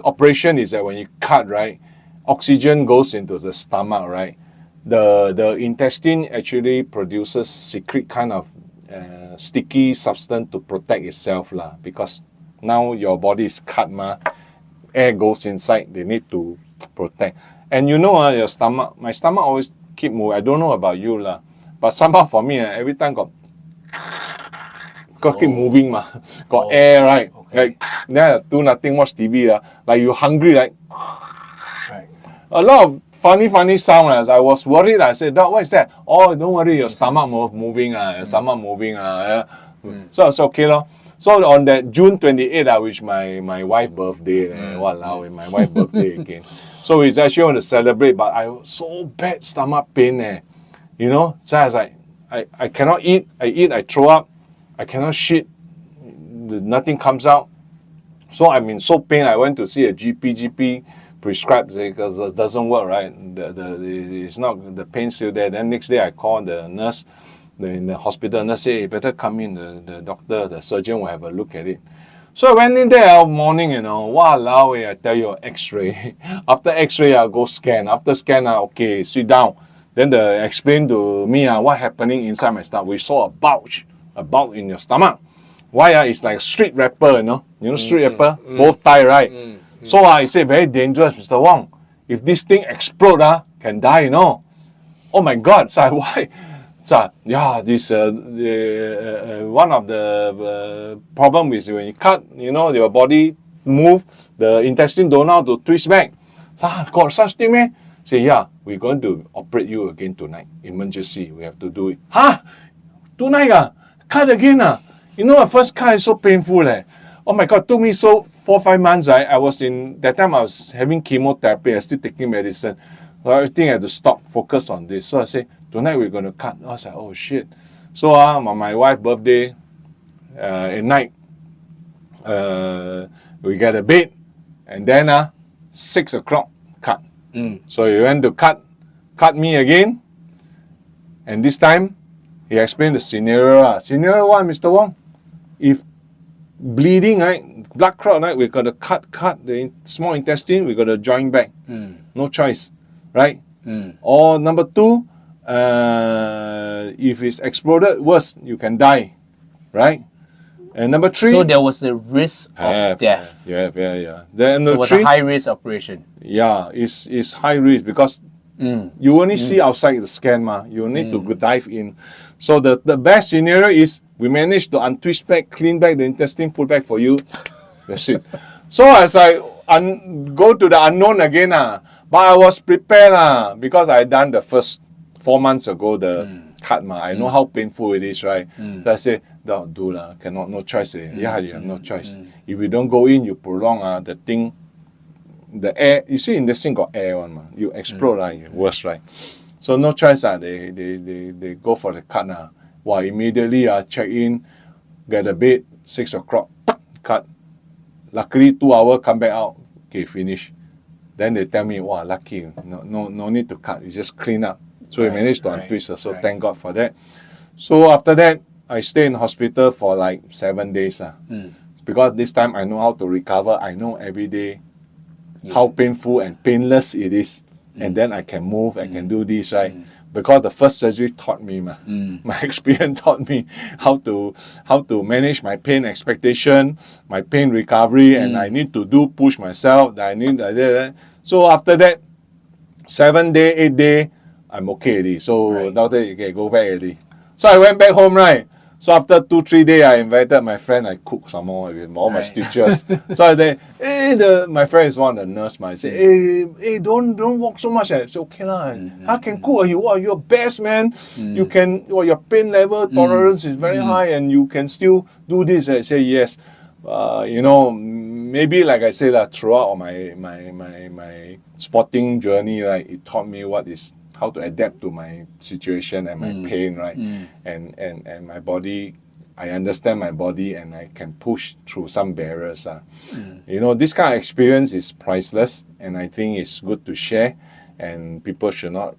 operation is that when you cut, right, oxygen goes into the stomach, right? The intestine actually produces secret kind of sticky substance to protect itself lah. Because now your body is cut, air goes inside. They need to protect. And you know, your stomach. My stomach always keep moving. I don't know about you lah, but somehow for me, every time got keep moving got air, right? Okay. Like then I do nothing, watch TV like you hungry, like Right. a lot of funny sound. As I was worried, I said, Doc, what is that? Oh, don't worry, your stomach moving. Your stomach moving. So it's okay lor. So on that June 28th, which my wife's birthday, walao, my wife's birthday again. So we actually want to celebrate, but I was so bad stomach pain, you know. So I was like, I cannot eat. I throw up. I cannot shit. Nothing comes out. So I'm in so pain. I went to see a GP. GP prescribed because it doesn't work, right? It's not, the pain still there. Then next day I called the nurse in the hospital. The nurse said, hey, better come in. The doctor, the surgeon will have a look at it. So I went in there morning, you know, walao, I tell you, X-ray. After X-ray, I'll go scan. After scan, okay, sit down. Then they explain to me what happening inside my stomach. We saw a bulge in your stomach. Why? It's like a street rapper, you know street rapper, both tie, right? So I say, very dangerous, Mr. Wong. If this thing explode, can die, you know. Oh my God, so why? So yeah, this one of the problem is when you cut, you know, your body move, the intestine don't know how to twist back. So got such thing, man. Say yeah, we're going to operate you again tonight. Emergency, we have to do it. Tonight cut again You know, the first cut is so painful Oh my God, took me so 4-5 months. I was in that time. I was having chemotherapy. I was still taking medicine. So everything I had to stop, focus on this. So I say, tonight we're going to cut. I was like, oh shit. So on my wife's birthday, at night, we get a bed, and then 6 o'clock cut. So he went to cut me again, and this time he explained the scenario. Scenario 1, Mr. Wong, if bleeding, right, blood clot, right, we're going to cut the small intestine, we're going to join back. No choice, right? Or number 2, if it's exploded, worse, you can die, right? And number 3... So there was a risk of death. Yeah. Then so it was a high-risk operation. Yeah, it's high risk because you only see outside the scan, you need to dive in. So the best scenario is we manage to untwist back, clean back the intestine, put back for you. That's it. So as I go to the unknown again, but I was prepared because I done the first 4 months ago the cut. I know how painful it is, right? So I say, do cannot, no choice. Yeah, you have no choice. If you don't go in, you prolong the thing. The air, you see in this thing got air on, you explode, worse, right? So no choice, they go for the cut. Immediately check in, get a bed, 6 o'clock, cut. Luckily 2 hours, come back out, okay, finish. Then they tell me, lucky, no need to cut, you just clean up. So we managed to untwist, so thank God for that. So after that, I stay in hospital for like 7 days. Because this time I know how to recover, I know every day how painful and painless it is. And then I can move, I can do this, right? Because the first surgery taught me, my experience taught me how to manage my pain expectation, my pain recovery, and I need to push myself. So after that, 7 day, 8 day, I'm okay already. So doctor, you can go back already. So I went back home, right? So after 2-3 days, I invited my friend. I cooked some more with all my stitches. So I said, my friend is one of the nurse. I said, hey, don't walk so much. I said, okay lah. I can cook. You're best, man. You can. Your pain level tolerance is very high, and you can still do this. I say yes. Maybe like I said throughout my sporting journey, right, it taught me how to adapt to my situation and my pain, right? And my body, I understand my body and I can push through some barriers. You know, this kind of experience is priceless, and I think it's good to share, and people should not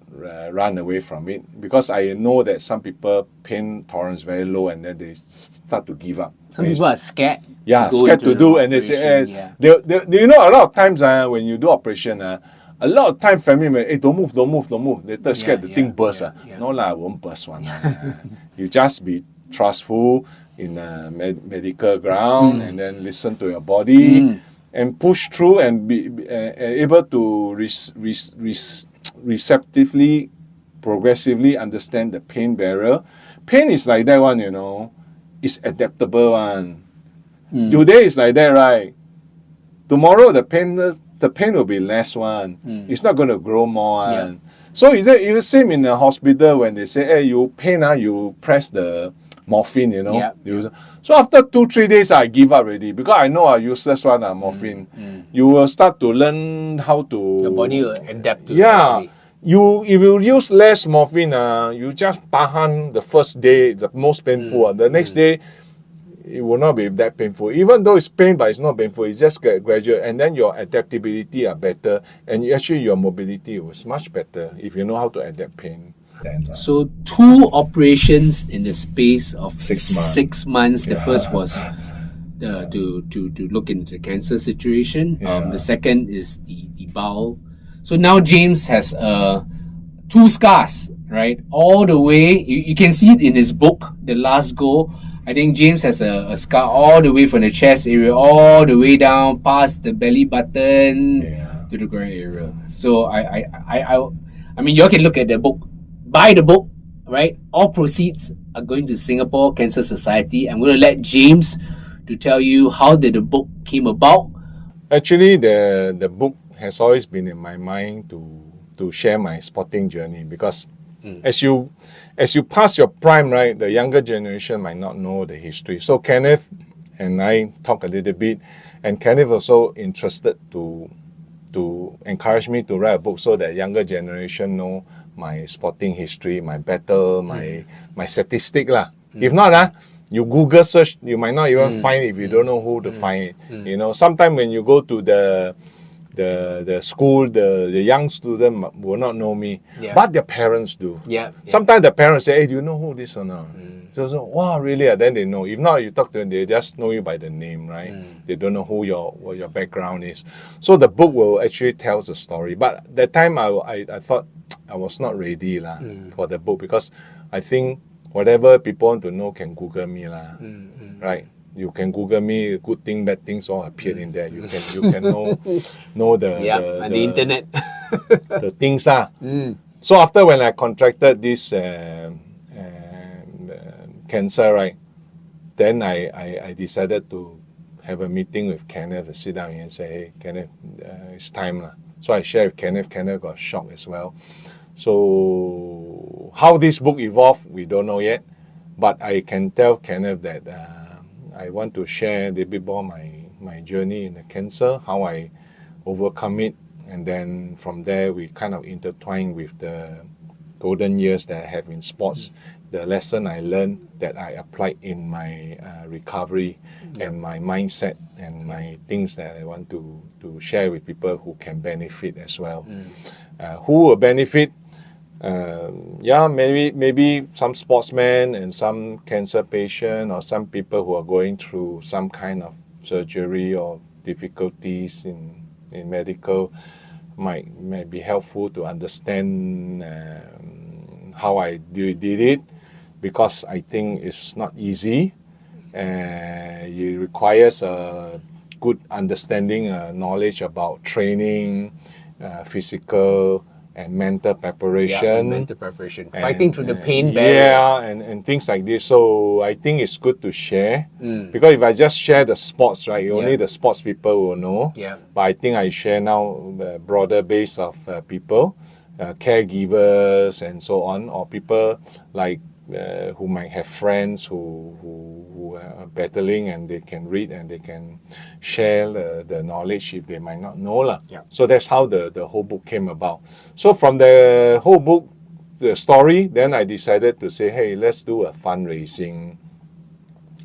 run away from it, because I know that some people pain tolerance very low and then they start to give up. Some people are scared. Yeah, go scared into to do, an and they say, operation, you know, a lot of times when you do operation, a lot of time family members, hey, don't move. They're scared the thing burst. No lah, it won't burst one. You just be trustful in a medical ground, and then listen to your body and push through and be able to receptively, progressively understand the pain barrier. Pain is like that one, you know. It's adaptable one. Today is like that, right? Tomorrow the pain will be less one. It's not going to grow more one. So is it the same in the hospital when they say, hey, you pain, you press the morphine, you know. So after 2-3 days, I give up already, because I know I useless one, morphine. You will start to learn how to. Your body will adapt to it. Yeah. If you use less morphine, you just tahan the first day, the most painful. The next day, it will not be that painful. Even though it's pain, but it's not painful. It's just gradual, and then your adaptability are better, and actually your mobility was much better if you know how to adapt pain. So 2 operations in the space of 6 months. 6 months. The first was to look into the cancer situation. The second is the bowel. So now James has 2 scars, right? All the way, you can see it in his book, The Last Go. I think James has a scar all the way from the chest area, all the way down past the belly button to the groin area. So I mean, you all can look at the book. Buy the book, right? All proceeds are going to Singapore Cancer Society. I'm going to let James to tell you how did the book came about. Actually, the book has always been in my mind to share my sporting journey, because as you pass your prime, right, the younger generation might not know the history. So Kenneth and I talk a little bit, and Kenneth also interested to encourage me to write a book so that younger generation know my sporting history, my battle, my statistic lah. If not, you Google search, you might not even find it if you don't know who to find it. You know, sometimes when you go to the school, the young student will not know me, but their parents do. Sometimes the parents say, hey, do you know who this or not? So wow, really? Then they know. If not, you talk to them, they just know you by the name, right? They don't know what your background is. So the book will actually tell the story. But that time I thought I was not ready for the book, because I think whatever people want to know can Google me right? You can Google me, good thing, bad things all appear in there. You can know the internet, the things So after when I contracted this cancer, right, then I decided to have a meeting with Kenneth, sit down and say, hey, Kenneth, it's time. So I shared with Kenneth. Kenneth got shocked as well. So how this book evolved, we don't know yet. But I can tell Kenneth that I want to share a little bit more my journey in the cancer, how I overcome it. And then from there, we kind of intertwine with the golden years that I have in sports, the lesson I learned that I applied in my recovery and my mindset and my things that I want to share with people who can benefit as well. Who will benefit? Maybe some sportsmen and some cancer patient, or some people who are going through some kind of surgery or difficulties in medical might be helpful to understand how I did it, because I think it's not easy. It requires a good understanding, knowledge about training, physical and mental preparation. Fighting through the pain barrier. And things like this. So I think it's good to share, because if I just share the sports, right, only the sports people will know. But I think I share now a broader base of people, caregivers and so on, or people like who might have friends who are battling, and they can read and they can share the knowledge if they might not know. So that's how the whole book came about. So from the whole book, the story, then I decided to say, hey, let's do a fundraising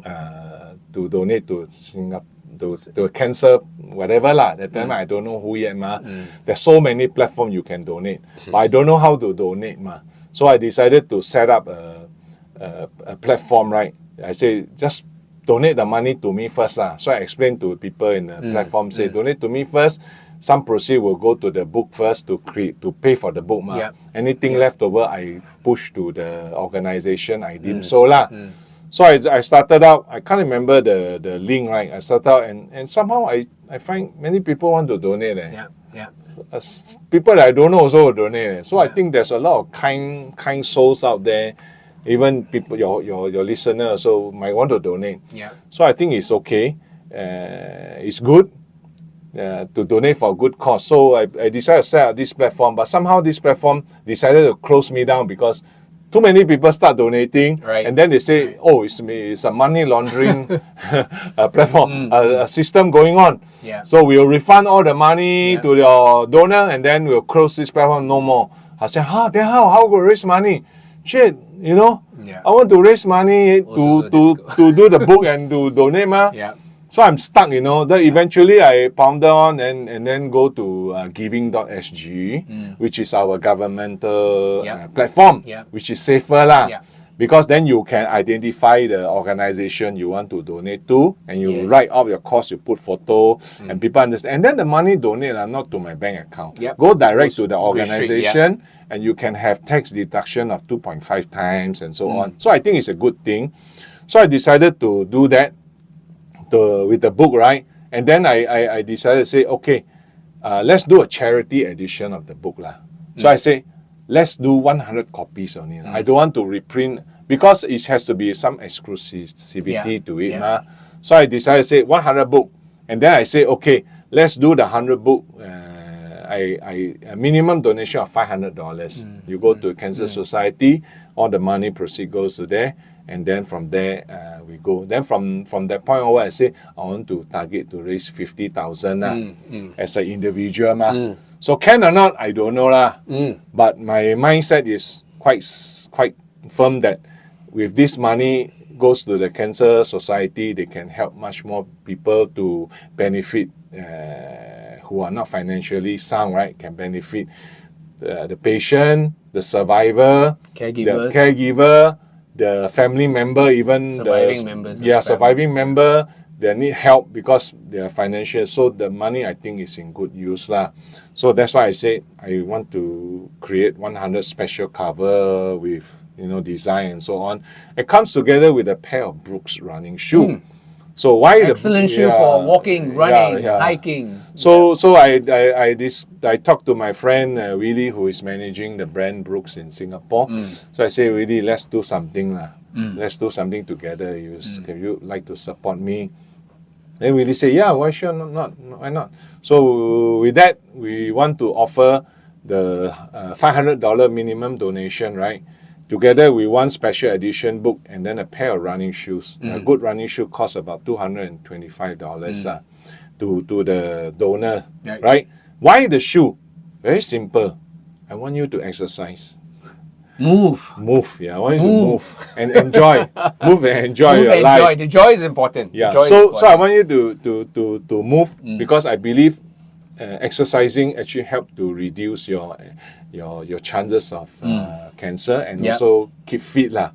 to donate to Singapore. To cancer, whatever lah. That time I don't know who yet ma. There's so many platforms you can donate, but I don't know how to donate ma. So I decided to set up a platform, right? I say just donate the money to me first lah. So I explained to people in the platform, say donate to me first. Some proceed will go to the book first to pay for the book ma. Anything left over I push to the organization. I did so lah. So I started out, I can't remember the link, right? I started out and somehow I find many people want to donate. People that I don't know also will donate. So I think there's a lot of kind souls out there. Even people, your listener also might want to donate. So I think it's okay. It's good to donate for a good cause. So I decided to set up this platform, but somehow this platform decided to close me down because too many people start donating, and then they say, oh, it's a money laundering platform, a system going on. So we'll refund all the money to your donor and then we'll close this platform, no more. I said, then how go raise money? Shit, I want to raise money to do the book and to donate ma. So I'm stuck, Then eventually I pounded on and then go to giving.sg, which is our governmental platform, which is safer lah. Because then you can identify the organization you want to donate to, and you write out your cost, you put photo, and people understand. And then the money donate not to my bank account. Go direct to the organization, and you can have tax deduction of 2.5 times and so on. So I think it's a good thing. So I decided to do that with the book, right? And then I decided to say, okay, let's do a charity edition of the book lah. So I say, let's do 100 copies only. I don't want to reprint because it has to be some exclusivity to it. So I decided to say 100 book. And then I say, okay, let's do the 100 book. A minimum donation of $500. You go to Cancer Society, all the money proceed goes to there. And then from there, we go. Then from that point onward, I say, I want to target to raise 50,000 as an individual. So can or not, I don't know lah. But my mindset is quite firm that with this money goes to the Cancer Society, they can help much more people to benefit who are not financially sound, right? Can benefit the patient, the survivor, the caregiver, the family member, even surviving members. Surviving member, they need help because they are financial. So the money, I think, is in good use lah. So that's why I say I want to create 100 special cover with design and so on. It comes together with a pair of Brooks running shoe. So why excellent shoe for walking, running, hiking. So I talked to my friend Willie, who is managing the brand Brooks in Singapore. So I say, Willie, let's do something lah. Let's do something together. Can you like to support me? Then Willie say, yeah, why sure not? Why not? So with that, we want to offer the $500 minimum donation, right? Together with one special edition book and then a pair of running shoes. A good running shoe costs about $225 to the donor, right? Why the shoe? Very simple. I want you to exercise. Move. I want you to move and enjoy. Move and enjoy your life. The joy is important. So I want you to move because I believe exercising actually helps to reduce your chances of cancer and also keep fit lah.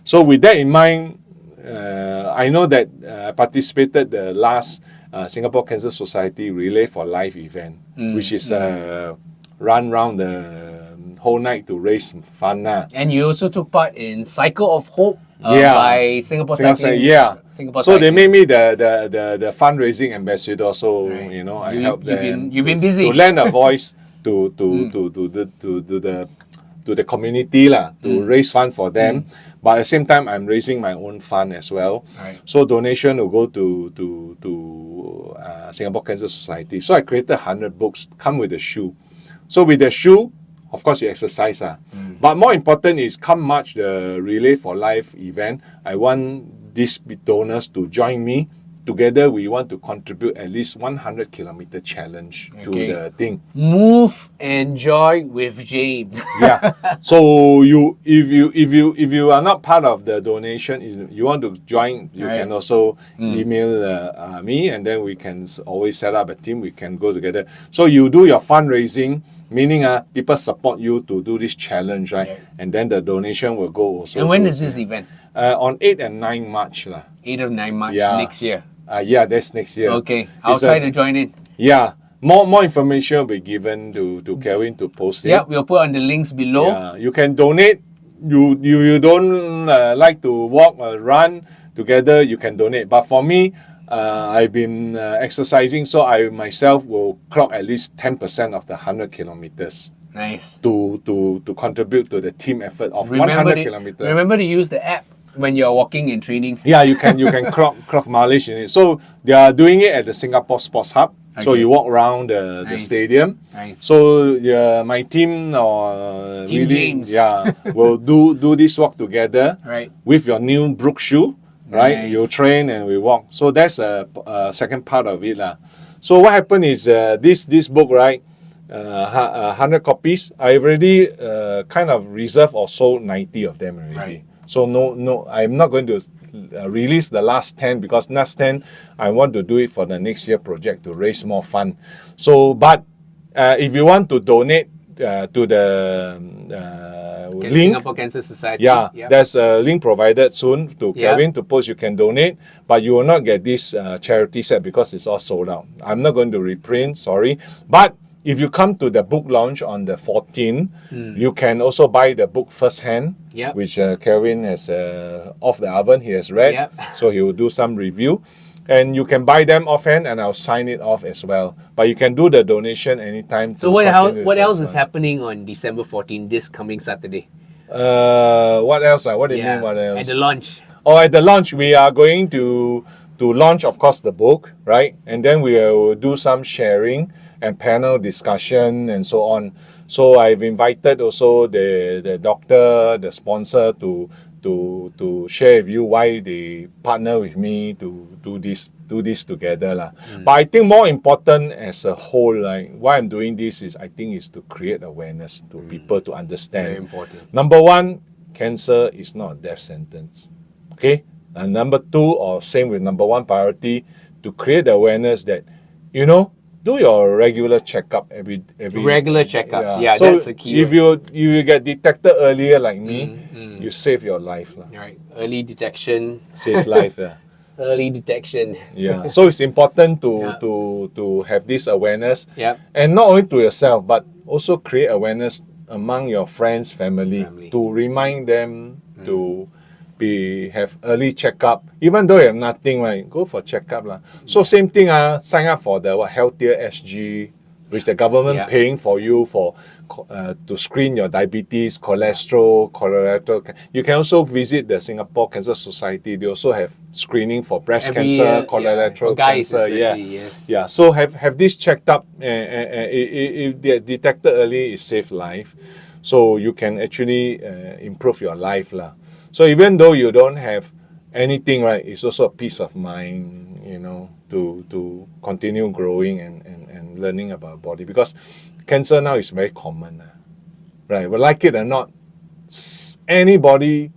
So with that in mind, I know that I participated the last Singapore Cancer Society Relay for Life event, which is run round the whole night to raise fund. And you also took part in Cycle of Hope by Singapore Cycling. So they made me the fundraising ambassador. So I helped them. You've been busy to lend a voice to the community lah, to raise fund for them. But at the same time, I'm raising my own fund as well. So donation will go to Singapore Cancer Society. So I created 100 books, come with a shoe. So with the shoe, of course, you exercise. But more important is come March, the Relay for Life event, I want these donors to join me together we want to contribute at least 100-kilometer challenge to Okay. the thing. Move and joy with James. Yeah. So if you are not part of the donation, if you want to join, you Right. can also email me, and then we can always set up a team. We can go together. So you do your fundraising, meaning people support you to do this challenge, right? Yeah. And then the donation will go also. And when to- is this event? On 8 and 9 March lah. 8 or 9 March Yeah. next year. Yeah, that's next year. Okay, I'll It's try to join in. Yeah, more information will be given to Kelvin to post it. Yep, we'll put on the links below. Yeah, you can donate. You don't like to walk or run together, you can donate. But for me, I've been exercising, so I myself will clock at least 10% of the 100 kilometers Nice. to contribute to the team effort of Remember 100 to, kilometers. remember to use the app when you're walking and training. Yeah, you can clock mileage in it. So they are doing it at the Singapore Sports Hub. So Okay. you walk around the Nice. stadium. Nice. So my team Team really, James. will do this walk together Right. with your new Brook shoe, right? Nice. You train and we walk. So that's a second part of it lah. So what happened is this book, right? 100 copies. I already kind of reserved or sold 90 of them already. Right. So no, I'm not going to release the last 10 because last 10 I want to do it for the next year project to raise more fund. So, but if you want to donate to the link, Singapore Cancer Society. yeah, Yep. there's a link provided soon to Yeah. Kevin to post. You can donate, but you will not get this charity set because it's all sold out. I'm not going to reprint, sorry. But if you come to the book launch on the 14th, you can also buy the book firsthand, Yep. which Kevin has off the oven. He has read, Yep. so he will do some review. And you can buy them offhand, and I'll sign it off as well. But you can do the donation anytime. So to what continue what with else this is one. happening on December 14th, this coming Saturday? What else? What do you mean? What else? At the launch. Oh, at the launch, we are going to launch, of course, the book, right? And then we will do some sharing and panel discussion and so on. So I've invited also the doctor, the sponsor to share with you why they partner with me to do this together lah. But I think more important as a whole, like why I'm doing this is to create awareness to people to understand. Very important. Number one, cancer is not a death sentence. Okay? And number two, or same with number one priority, to create awareness that, do your regular checkup every Regular checkups. Yeah, so that's a key if word. you get detected earlier like me, you save your life. lah. Right. Early detection. Save life. Yeah. Early detection. Yeah. So it's important Yeah. to have this awareness. Yep. And not only to yourself, but also create awareness among your friends, family. Family. To remind them to have early checkup. Even though you have nothing, right? Go for checkup lah. So same thing, sign up for the Healthier SG, which the government Yeah. paying for you for to screen your diabetes, cholesterol, colorectal. You can also visit the Singapore Cancer Society. They also have screening for breast Every cancer, year, colorectal for guys cancer. Yeah. especially, yes. Yeah, so have this checked up. If they're detected early, it saves life. So you can actually improve your life lah. So even though you don't have anything, right, it's also a peace of mind, to continue growing and learning about body, because cancer now is very common, right? But like it or not, anybody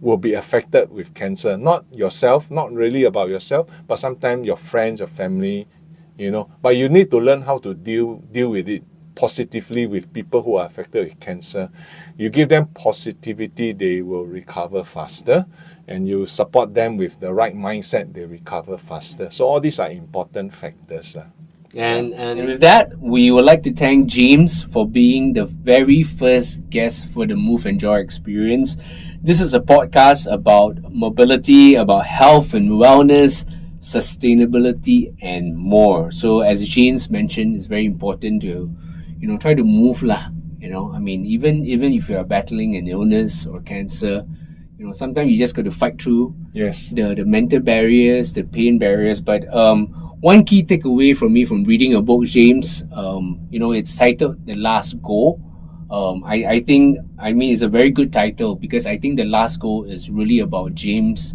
will be affected with cancer. Not yourself, not really about yourself, but sometimes your friends, your family, But you need to learn how to deal with it positively with people who are affected with cancer. You give them positivity, they will recover faster, and you support them with the right mindset, they recover faster. So all these are important factors. And with that, we would like to thank James for being the very first guest for the Move and Joy experience. This is a podcast about mobility, about health and wellness, sustainability, and more. So as James mentioned, it's very important to try to move lah. Even if you are battling an illness or cancer, sometimes you just got to fight through Yes. the mental barriers, the pain barriers. But one key takeaway from me from reading your book, James, it's titled The Last Goal. I think it's a very good title, because I think The Last Goal is really about James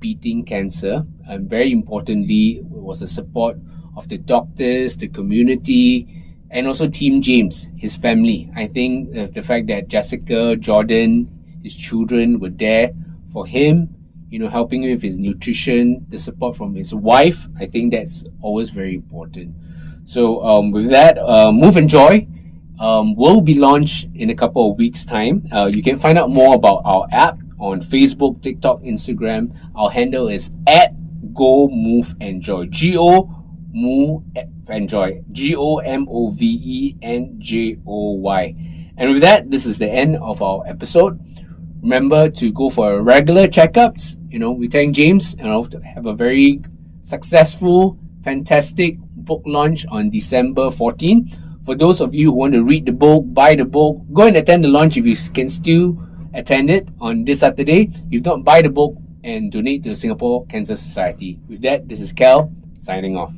beating cancer. and very importantly was the support of the doctors, the community, and also Team James, his family. I think the fact that Jessica, Jordan, his children were there for him, helping him with his nutrition, the support from his wife, I think that's always very important. So with that, MOVE&JOY will be launched in a couple of weeks' time. You can find out more about our app on Facebook, TikTok, Instagram. Our handle is @GoMoveAndJoy. GoMoveAndJoy. GOMOVENJOY. And with that, this is the end of our episode. Remember to go for regular checkups. We thank James and to have a very successful, fantastic book launch on December 14th. For those of you who want to read the book, buy the book, go and attend the launch if you can still attend it on this Saturday. If not, buy the book and donate to the Singapore Cancer Society. With that, this is Cal signing off.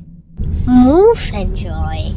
Move and joy.